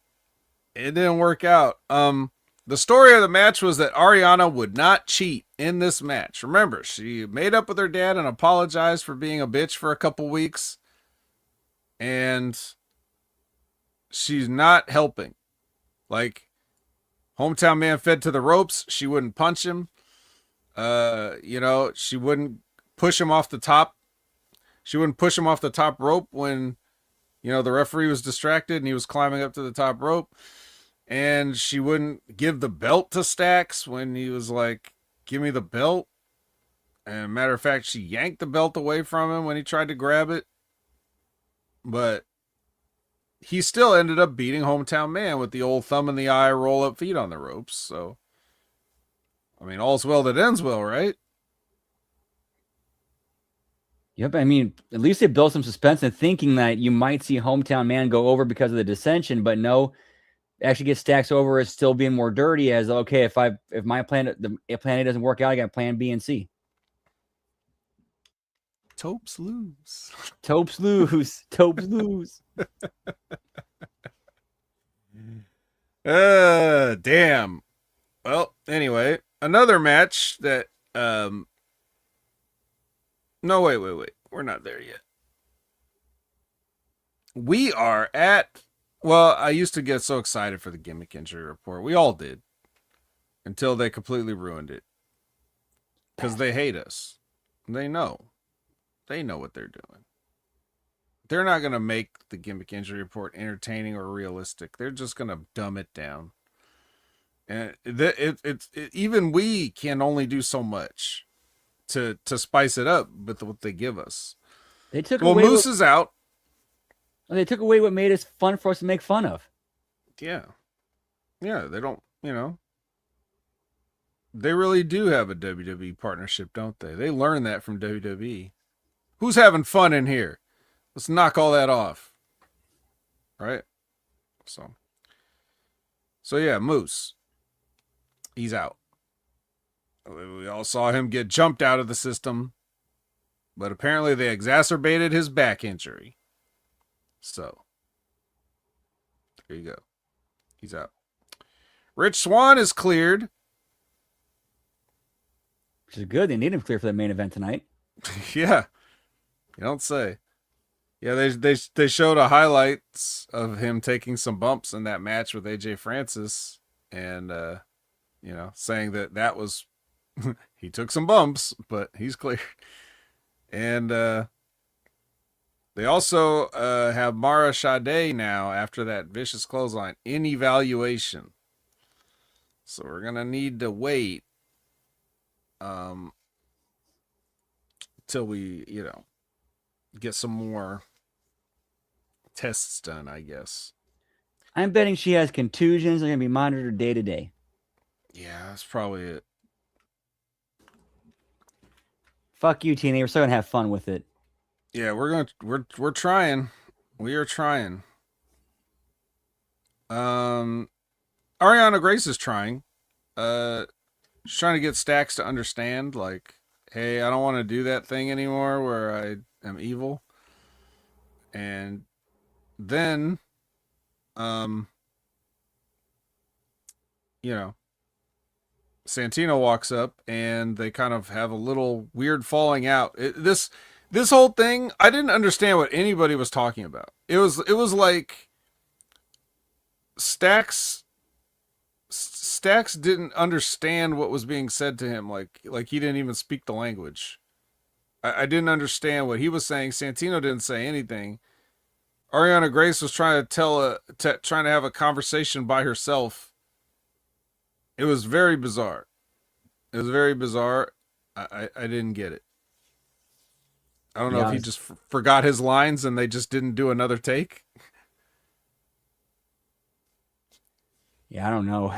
it didn't work out. The story of the match was that Ariana would not cheat in this match. Remember, she made up with her dad and apologized for being a bitch for a couple weeks. And she's not helping. Like, Hometown Man fed to the ropes. She wouldn't punch him. She wouldn't push him off the top. She wouldn't push him off the top rope when, the referee was distracted and he was climbing up to the top rope. And she wouldn't give the belt to Stacks when he was like, give me the belt. And matter of fact, she yanked the belt away from him when he tried to grab it. But he still ended up beating Hometown Man with the old thumb in the eye, roll up feet on the ropes. So, I mean, all's well that ends well, right? Yep. I mean, at least they built some suspense and thinking that you might see Hometown Man go over because of the dissension, but no, actually get Stacks over as still being more dirty. As okay, if my plan A doesn't work out, I got plan B and C. Topes lose. Topes lose. Topes lose. Damn. Well, anyway, another match that no, wait. We're not there yet. We are at I used to get so excited for the gimmick injury report. We all did. Until they completely ruined it. Because they hate us. They know. They know what they're doing. They're not going to make the gimmick injury report entertaining or realistic. They're just going to dumb it down. And even we can only do so much to spice it up with what they give us. They took away Moose is out. They took away what made it fun for us to make fun of. Yeah. Yeah, they don't, they really do have a WWE partnership, don't they? They learned that from WWE. Who's having fun in here? Let's knock all that off. Right? So yeah, Moose. He's out. We all saw him get jumped out of the system, but apparently they exacerbated his back injury. So, there you go. He's out. Rich Swann is cleared. Which is good. They need him clear for the main event tonight. Yeah. You don't say. Yeah, they showed a highlights of him taking some bumps in that match with AJ Francis and saying that was he took some bumps, but he's cleared. And they also have Mara Sade now after that vicious clothesline in evaluation. So we're going to need to wait till we, get some more tests done, I guess. I'm betting she has contusions. They're going to be monitored day to day. Yeah, that's probably it. Fuck you, TNA. We're still going to have fun with it. Yeah, we're trying, We are trying. Um, Ariana Grace is trying. Uh, she's trying to get Stacks to understand, like, hey, I don't want to do that thing anymore where I am evil. And then, um, you know, Santino walks up and they kind of have a little weird falling out. This whole thing, I didn't understand what anybody was talking about. It was like Stacks Stacks didn't understand what was being said to him. Like he didn't even speak the language. I didn't understand what he was saying. Santino didn't say anything. Ariana Grace was trying to trying to have a conversation by herself. It was very bizarre. It was very bizarre. I didn't get it. I don't know if Yeah, he just forgot his lines and they just didn't do another take. yeah, I don't know.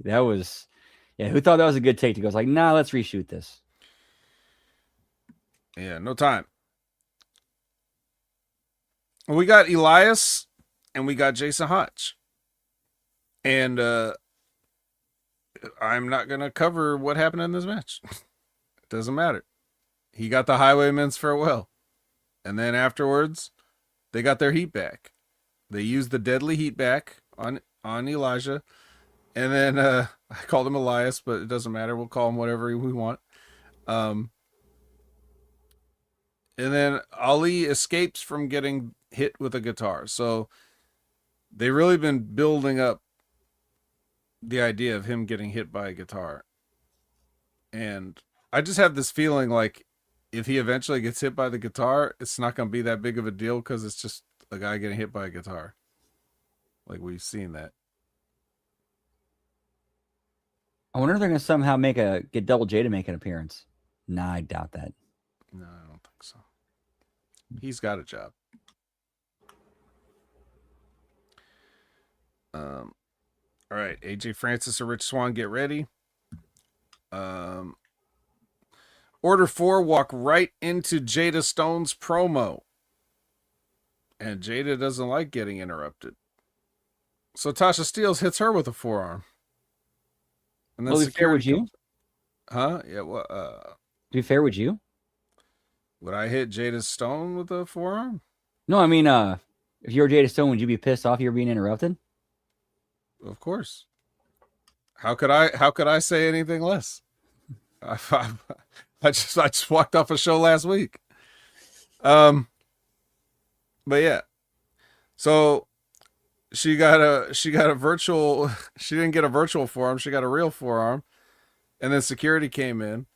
That was, yeah. Who thought that was a good take? To go, like, nah, let's reshoot this. Yeah, no time. We got Elias and we got Jason Hotch. And I'm not going to cover what happened in this match. It doesn't matter. He got the Highwayman's farewell. And then afterwards, they got their heat back. They used the deadly heat back on Elijah. And then I called him Elias, but it doesn't matter. We'll call him whatever we want. And then Ali escapes from getting hit with a guitar. So they've really been building up the idea of him getting hit by a guitar. And I just have this feeling like if he eventually gets hit by the guitar, it's not going to be that big of a deal because it's just a guy getting hit by a guitar. Like we've seen that. I wonder if they're gonna somehow get Double J to make an appearance. Nah, I doubt that. No, I don't think so. He's got a job. All right, AJ Francis or Rich Swann, get ready. Order 4 walk right into Jada Stone's promo. And Jada doesn't like getting interrupted. So Tasha Steelz hits her with a forearm. And then Well, to be fair, would you? Huh? Yeah, well, To be fair, would you? would I hit Jada Stone with a forearm? No, I mean, if you were Jada Stone, would you be pissed off you were being interrupted? Of course. How could I say anything less? I just walked off a show last week. But yeah. So she got a virtual she didn't get a virtual forearm, she got a real forearm. And then security came in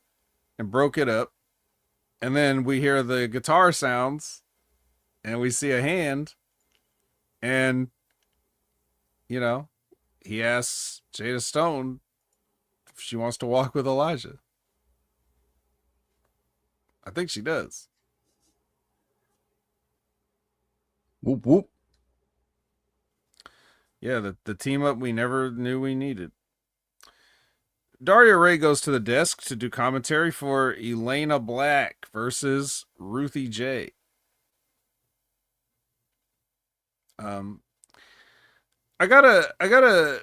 and broke it up. And then we hear the guitar sounds and we see a hand and he asks Jada Stone if she wants to walk with Elijah. I think she does. Whoop whoop. Yeah, the team up we never knew we needed. Daria Ray goes to the desk to do commentary for Elena Black versus Ruthie J. I gotta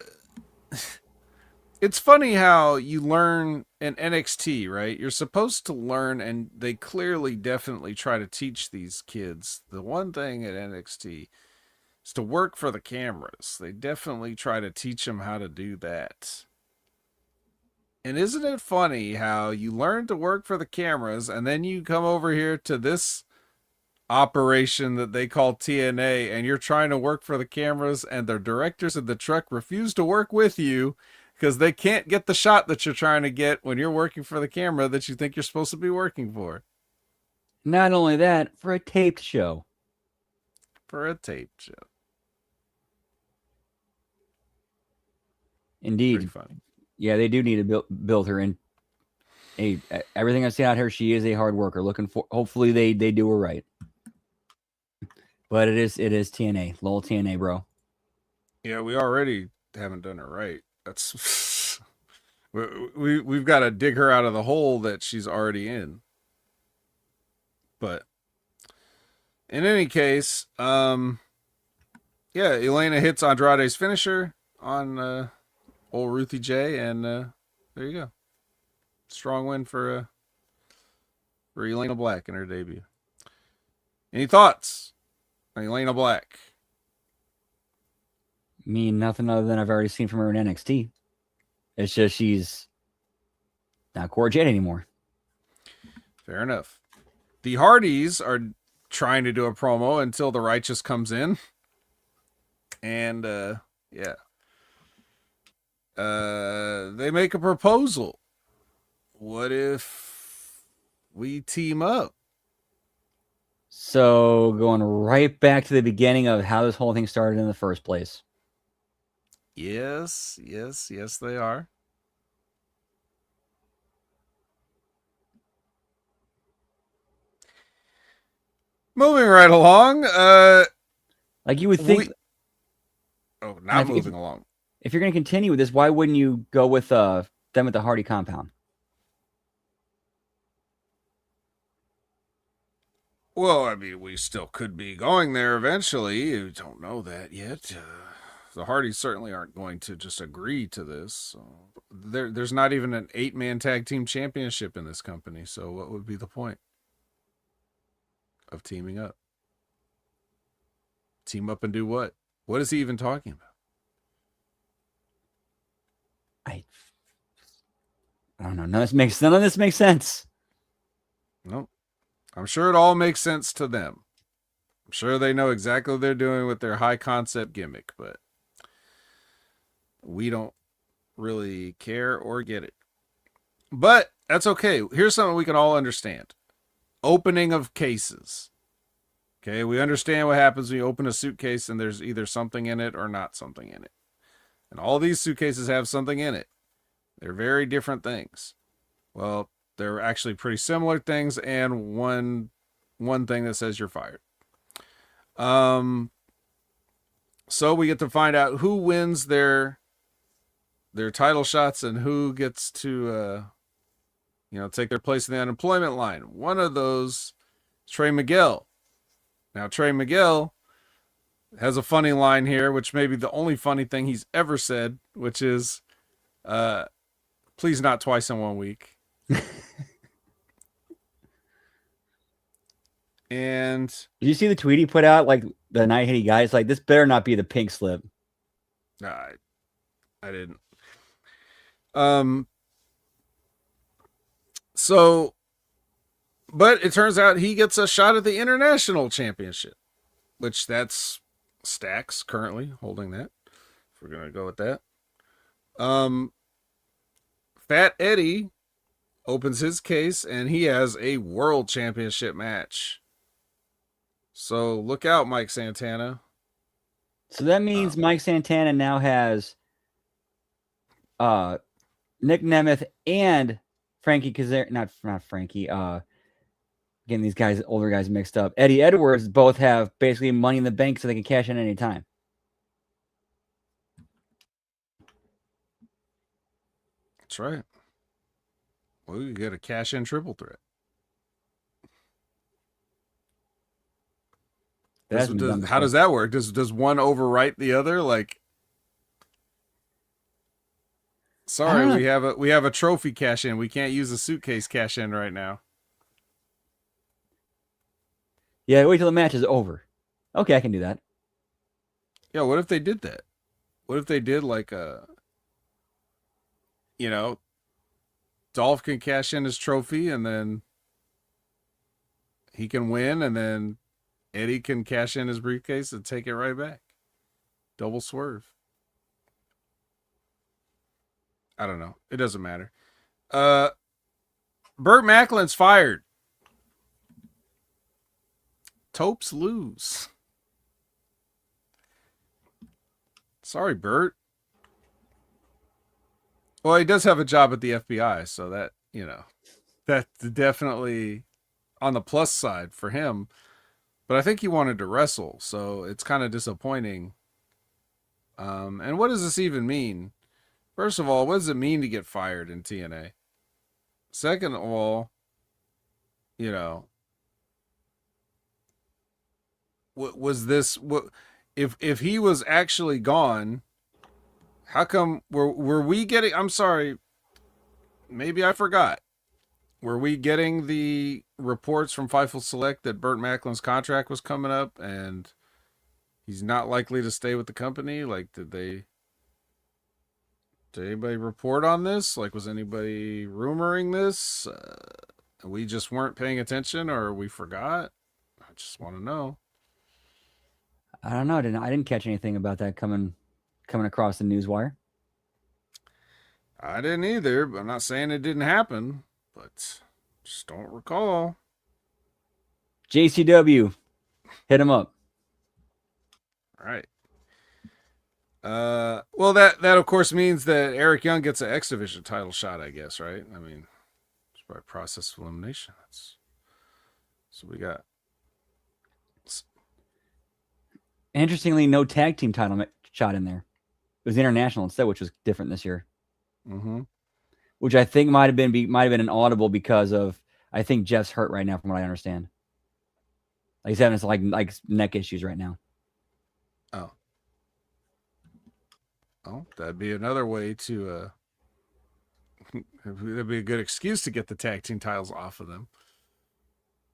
it's funny how you learn in NXT, right? You're supposed to learn, and they clearly definitely try to teach these kids the one thing at NXT is to work for the cameras. They definitely try to teach them how to do that. And isn't it funny how you learn to work for the cameras and then you come over here to this operation that they call TNA and you're trying to work for the cameras and the directors of the truck refuse to work with you because they can't get the shot that you're trying to get when you're working for the camera that you think you're supposed to be working for. Not only that, for a taped show. For a tape show. Indeed. Pretty funny. Yeah, they do need to build her in. Everything I've seen out here, she is a hard worker. Hopefully they do her right. But it is TNA, lol TNA, bro. Yeah, we already haven't done it right. That's we've got to dig her out of the hole that she's already in. But In any case, yeah, Elena hits Andrade's finisher on old Ruthie J, and there you go. Strong win for Elena Black in her debut. Any thoughts on Elena Black? I mean, nothing other than I've already seen from her in NXT. It's just she's not Cora Jade anymore. Fair enough. The Hardys are trying to do a promo until the Righteous comes in. And, yeah. They make a proposal. What if we team up? So going right back to the beginning of how this whole thing started in the first place. Yes, they are. Moving right along. Like you would think. Not moving along. If you're going to continue with this, why wouldn't you go with them at the Hardy compound? Well, I mean, we still could be going there eventually. You don't know that yet. The Hardys certainly aren't going to just agree to this. So there's not even an 8-man tag team championship in this company. So what would be the point of teaming up? Team up and do what? What is he even talking about? I don't know. None of this makes sense. Nope. I'm sure it all makes sense to them. I'm sure they know exactly what they're doing with their high concept gimmick, but we don't really care or get it. But that's okay. Here's something we can all understand. Opening of cases. Okay, we understand what happens when you open a suitcase and there's either something in it or not something in it. And all these suitcases have something in it. They're very different things. Well, they're actually pretty similar things, and one thing that says you're fired. So we get to find out who wins their title shots and who gets to take their place in the unemployment line. One of those is Trey Miguel. Now Trey Miguel has a funny line here, which may be the only funny thing he's ever said, which is please not twice in 1 week. And did you see the tweet he put out like the night he got? It's like, this better not be the pink slip. I didn't. So, but it turns out he gets a shot at the international championship, which that's Stax currently holding that. If we're gonna go with that. Fat Eddie opens his case and he has a world championship match. So look out, Mike Santana. So that means Mike Santana now has Nick Nemeth and Frankie Kazarian, not Frankie, getting these guys, older guys mixed up. Eddie Edwards both have basically money in the bank so they can cash in any time. That's right. Well, you get a cash in triple threat. How does that work? Does one overwrite the other? Like, sorry, we have a trophy cash in. We can't use a suitcase cash in right now. Yeah, wait till the match is over. Okay, I can do that. Yeah, what if they did that? What if they did like Dolph can cash in his trophy and then he can win, and then Eddie can cash in his briefcase and take it right back. Double swerve. I don't know. It doesn't matter. Burt Macklin's fired. Topes lose. Sorry, Burt. Well, he does have a job at the FBI, so that, that's definitely on the plus side for him. But I think he wanted to wrestle, so it's kind of disappointing. And what does this even mean? First of all, what does it mean to get fired in TNA? Second of all, was this what if he was actually gone? How come were we getting? I'm sorry, maybe I forgot. Were we getting the reports from Fightful Select that Burt Macklin's contract was coming up and he's not likely to stay with the company? Like, did anybody report on this? Like, was anybody rumoring this? We just weren't paying attention, or we forgot. I just want to know. I don't know. I didn't catch anything about that coming across the newswire. I didn't either, but I'm not saying it didn't happen, but just don't recall. JCW, hit him up. All right. Well, that of course means that Eric Young gets an X Division title shot, I guess, right? I mean, it's by process of elimination. That's what we got. Interestingly, no tag team title shot in there. It was international instead, which was different this year. Mm-hmm. Which I think might have been an audible because of I think Jeff's hurt right now, from what I understand. Like he's having like neck issues right now. Oh. Oh, that'd be another way to that'd be a good excuse to get the tag team titles off of them.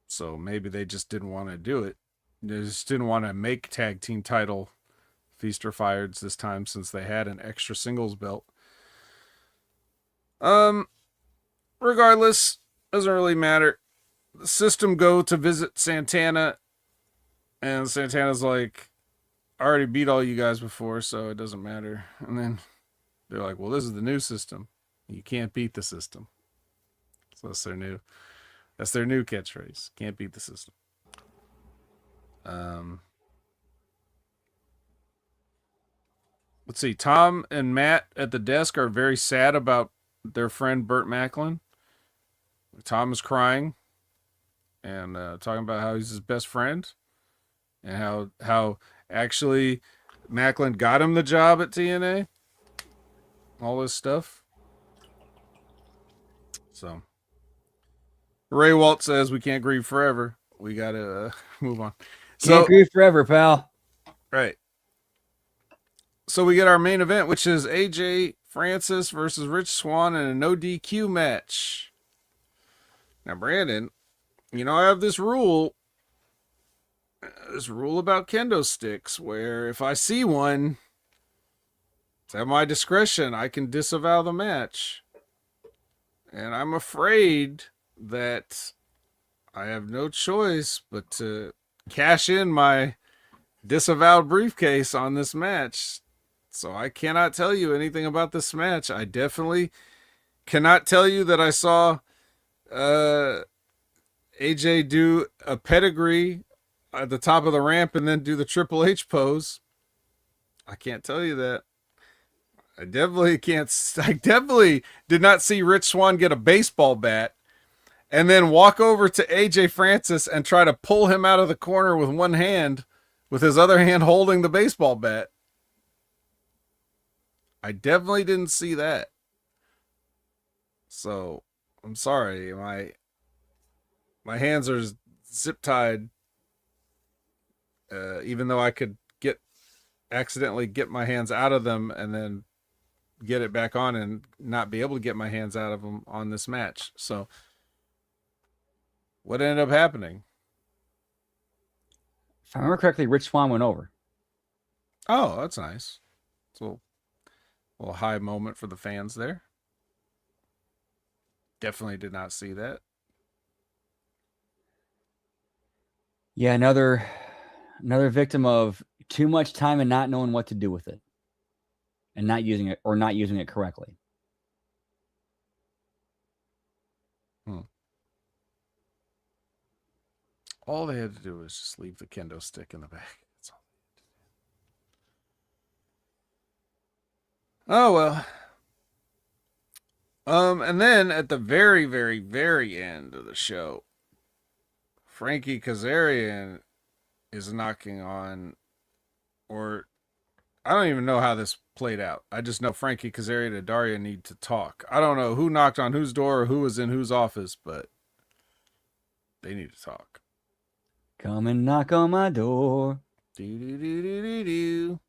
So maybe they just didn't want to do it. They just didn't want to make tag team title feast or fireds this time since they had an extra singles belt. Regardless, doesn't really matter. The System go to visit Santana, and Santana's like, I already beat all you guys before, so it doesn't matter. And then they're like, well, this is the new System. You can't beat the System. So that's their new catchphrase. Can't beat the System. Let's see. Tom and Matt at the desk are very sad about their friend Burt Macklin. Tom is crying and talking about how he's his best friend and how actually Macklin got him the job at TNA. All this stuff. So Ray Walt says we can't grieve forever. We gotta move on. Can't grieve forever, pal. Right. So we get our main event, which is AJ Francis versus Rich Swann in a no DQ match. Now, Brandon, you know I have this rule about kendo sticks where if I see one, it's at my discretion. I can disavow the match. And I'm afraid that I have no choice but to cash in my disavowed briefcase on this match. So I cannot tell you anything about this match. I definitely cannot tell you that I saw AJ do a pedigree at the top of the ramp and then do the Triple H pose. I can't tell you that. I definitely did not see Rich Swann get a baseball bat and then walk over to AJ Francis and try to pull him out of the corner with one hand, with his other hand holding the baseball bat. I definitely didn't see that. So, I'm sorry. My hands are zip tied. Even though I could accidentally get my hands out of them and then get it back on and not be able to get my hands out of them on this match. So what ended up happening? If I remember correctly, Rich Swann went over. Oh, that's nice. It's a little high moment for the fans there. Definitely did not see that. Yeah, another victim of too much time and not knowing what to do with it. And not using it correctly. All they had to do was just leave the kendo stick in the back. That's all they had to do. Oh well. And then at the very, very, very end of the show, Frankie Kazarian is knocking on, or I don't even know how this played out. I just know Frankie Kazarian and Daria need to talk. I don't know who knocked on whose door or who was in whose office, but they need to talk. Come and knock on my door. Do do do do do do.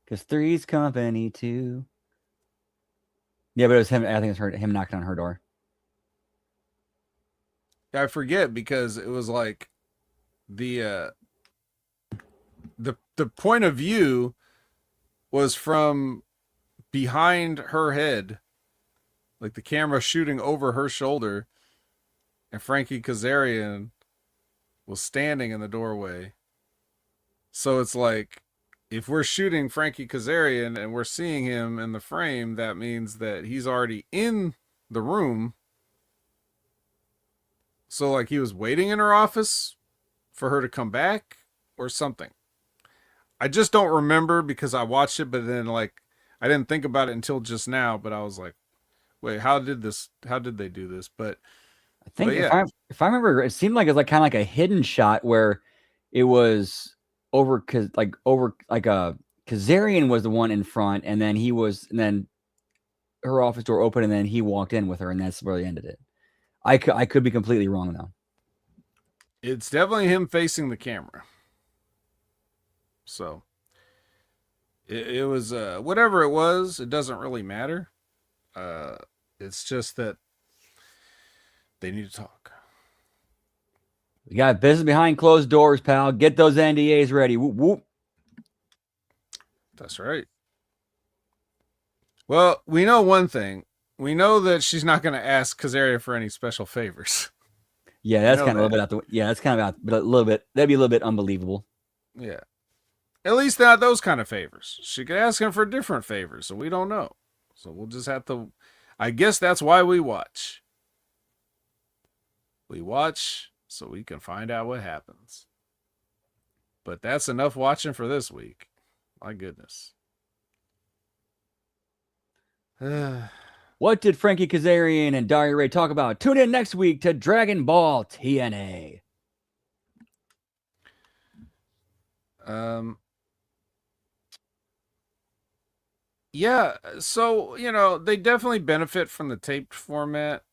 'Cause three's company too. Yeah, but it was him. I think it was him knocking on her door. I forget because it was like the the point of view was from behind her head, like the camera shooting over her shoulder, and Frankie Kazarian was standing in the doorway. So it's like, if we're shooting Frankie Kazarian and we're seeing him in the frame, that means that he's already in the room. So like he was waiting in her office for her to come back or something. I just don't remember because I watched it, but then like I didn't think about it until just now. But I was like, wait, how did they do this? But I think yeah, if I remember, it seemed like it was like kind of like a hidden shot where it was over Kazarian was the one in front, and then her office door opened, and then he walked in with her, and that's where they ended it. I could be completely wrong though. it's definitely him facing the camera. So it was whatever it was. It doesn't really matter. It's just that they need to talk. We got business behind closed doors, pal. Get those NDAs ready. Whoop, whoop. That's right. Well, we know one thing. We know that she's not going to ask Kazaria for any special favors. Yeah, that's kind of a little bit out the. Yeah, that's kind of out, but a little bit. That'd be a little bit unbelievable. Yeah. At least not those kind of favors. She could ask him for different favors, so we don't know. So we'll just have to. I guess that's why we watch. We watch so we can find out what happens. But that's enough watching for this week. My goodness. What did Frankie Kazarian and Daria Ray talk about? Tune in next week to Dragon Ball TNA. Yeah, so, they definitely benefit from the taped format,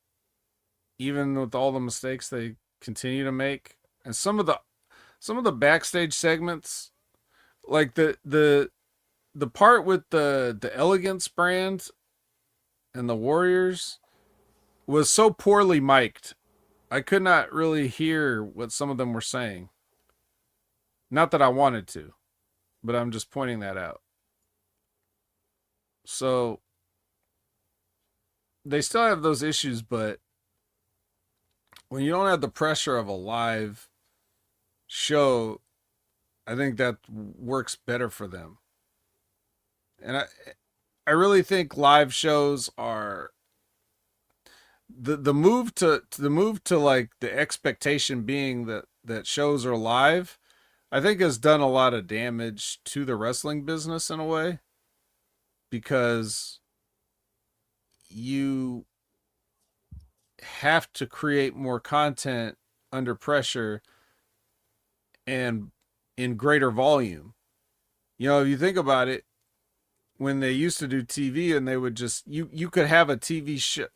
even with all the mistakes they continue to make. And some of the backstage segments, like the part with the Elegance brand and the Warriors, was so poorly mic'd. I could not really hear what some of them were saying. Not that I wanted to, but I'm just pointing that out. So they still have those issues, but when you don't have the pressure of a live show, I think that works better for them. And I really think live shows are the move to like the expectation being that shows are live, I think has done a lot of damage to the wrestling business in a way, because you have to create more content under pressure and in greater volume. If you think about it, when they used to do TV and they would just, you could have a TV show,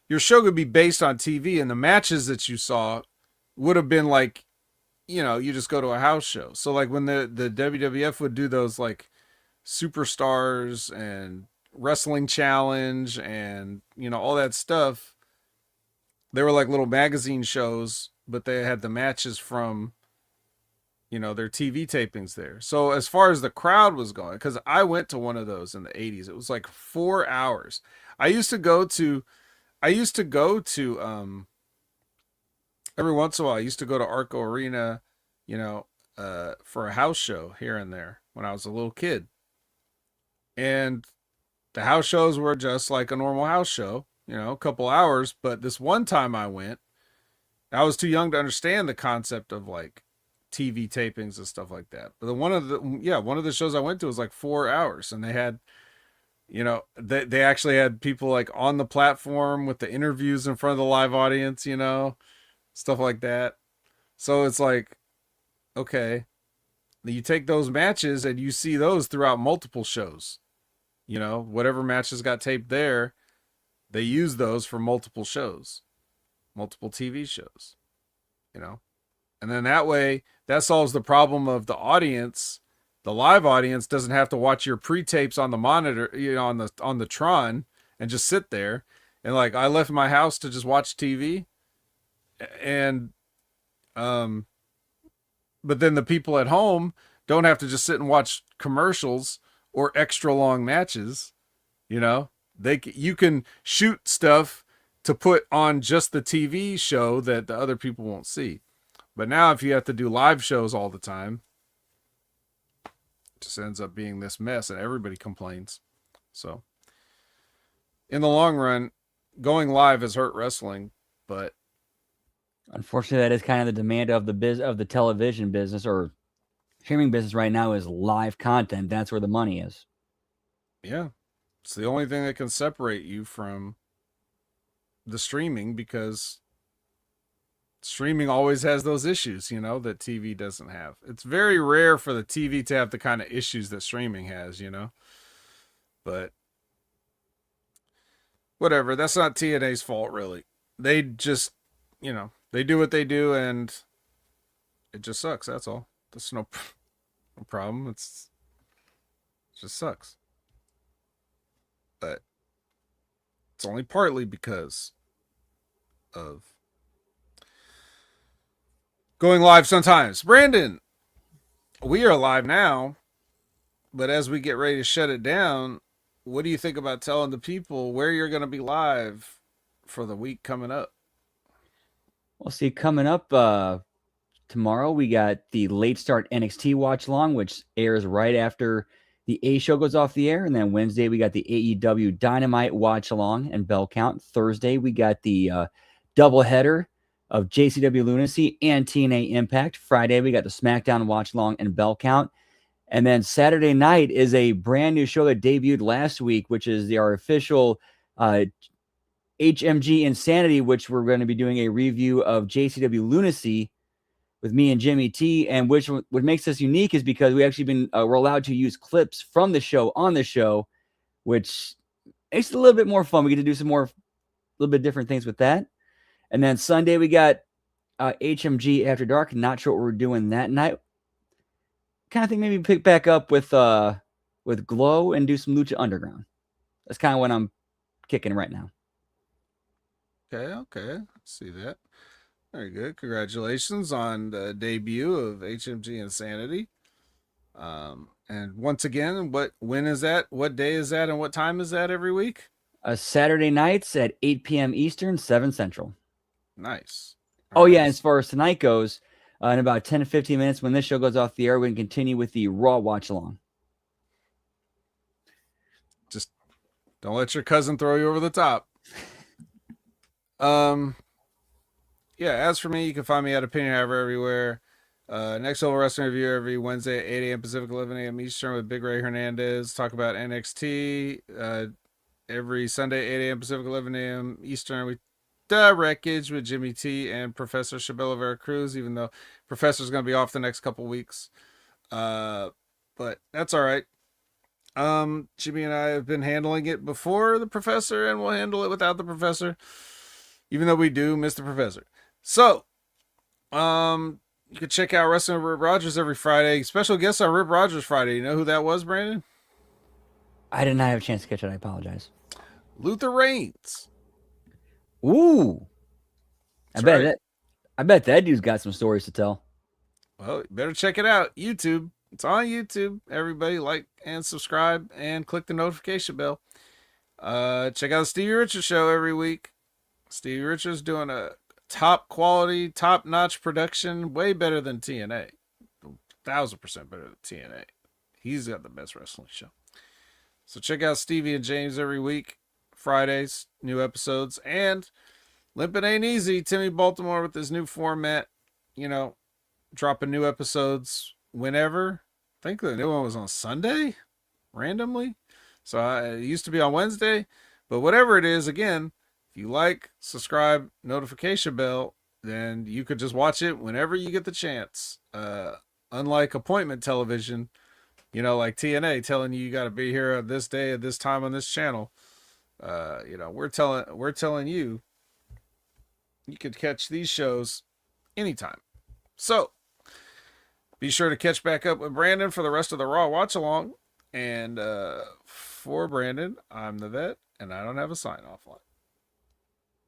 your show could be based on TV, and the matches that you saw would have been like, you just go to a house show. So like when the WWF would do those like Superstars and Wrestling Challenge and all that stuff, they were like little magazine shows, but they had the matches from their TV tapings there. So as far as the crowd was going, because I went to one of those in the 80s, it was like 4 hours. I used to go to every once in a while, I used to go to Arco Arena, for a house show here and there when I was a little kid. And the house shows were just like a normal house show, a couple hours. But this one time I went, I was too young to understand the concept of like TV tapings and stuff like that. But one of the shows I went to was like 4 hours, and they had, they actually had people like on the platform with the interviews in front of the live audience, stuff like that. So it's like, okay, you take those matches and you see those throughout multiple shows. Whatever matches got taped there, they use those for multiple shows, multiple TV shows, And then that way, that solves the problem of the audience. The live audience doesn't have to watch your pre-tapes on the monitor, on the Tron, and just sit there. And like, I left my house to just watch TV, and um, but then the people at home don't have to just sit and watch commercials or extra long matches. You know, you can shoot stuff to put on just the TV show that the other people won't see. But now, if you have to do live shows all the time, it just ends up being this mess, and everybody complains. So, in the long run, going live has hurt wrestling, but Unfortunately, that is kind of the demand of the television business or streaming business right now is live content. That's where the money is. yeah, it's the only thing that can separate you from the streaming, because streaming always has those issues, that TV doesn't have. It's very rare for the TV to have the kind of issues that streaming has. But whatever, that's not TNA's fault, really. They just, they do what they do, and it just sucks. That's all. That's no problem. It just sucks. But it's only partly because of going live sometimes. Brandon, we are live now, but as we get ready to shut it down, what do you think about telling the people where you're going to be live for the week coming up? Well, see, coming up tomorrow, we got the late start NXT watch along, which airs right after the A show goes off the air. And then Wednesday, we got the AEW Dynamite watch along and bell count. Thursday, we got the double header of JCW Lunacy and TNA Impact. Friday, we got the SmackDown watch along and bell count. And then Saturday night is a brand new show that debuted last week, which is our official HMG Insanity, which we're going to be doing a review of JCW Lunacy with me and Jimmy T. And what makes us unique is because we actually we're allowed to use clips from the show on the show, which makes it a little bit more fun. We get to do a little bit different things with that. And then Sunday we got HMG After Dark. Not sure what we're doing that night. Kind of think maybe pick back up with Glow and do some Lucha Underground. That's kind of what I'm kicking right now. Okay. See that. Very good. Congratulations on the debut of HMG Insanity. And once again, when is that? What day is that? And what time is that every week? Saturday nights at 8 p.m. Eastern, 7 Central. Nice. All right. Yeah, as far as tonight goes, in about 10 to 15 minutes, when this show goes off the air, we can continue with the Raw watch along. Just don't let your cousin throw you over the top. Yeah, as for me, you can find me at Opinion Haver everywhere. Next Level Wrestling Review every Wednesday at 8 a.m. Pacific, 11 a.m. Eastern with Big Ray Hernandez. Talk about NXT. Every Sunday, 8 a.m. Pacific, 11 a.m. Eastern with The Wreckage with Jimmy T and Professor Chabela Veracruz, even though Professor's going to be off the next couple weeks. But that's all right. Jimmy and I have been handling it before the Professor, and we'll handle it without the Professor, even though we do miss the Professor. So, you can check out Wrestling with Rip Rogers every Friday. Special guest on Rip Rogers Friday. You know who that was, Brandon? I did not have a chance to catch it. I apologize. Luther Reigns. Ooh. I bet that dude's got some stories to tell. Well, you better check it out. YouTube. It's on YouTube. Everybody like and subscribe and click the notification bell. Check out the Stevie Richards show every week. Stevie Richards doing a top quality, top notch production, way better than TNA. 1,000% better than TNA. He's got the best wrestling show. So check out Stevie and James every week. Fridays, new episodes. And Limpin' Ain't Easy, Timmy Baltimore with his new format. Dropping new episodes whenever. I think the new one was on Sunday, randomly. So it used to be on Wednesday. But whatever it is, again, if you like, subscribe, notification bell, then you could just watch it whenever you get the chance. Unlike appointment television, like TNA telling you got to be here on this day at this time on this channel. We're telling you could catch these shows anytime. So be sure to catch back up with Brandon for the rest of the Raw watch along. And for Brandon, I'm the vet, and I don't have a sign off line.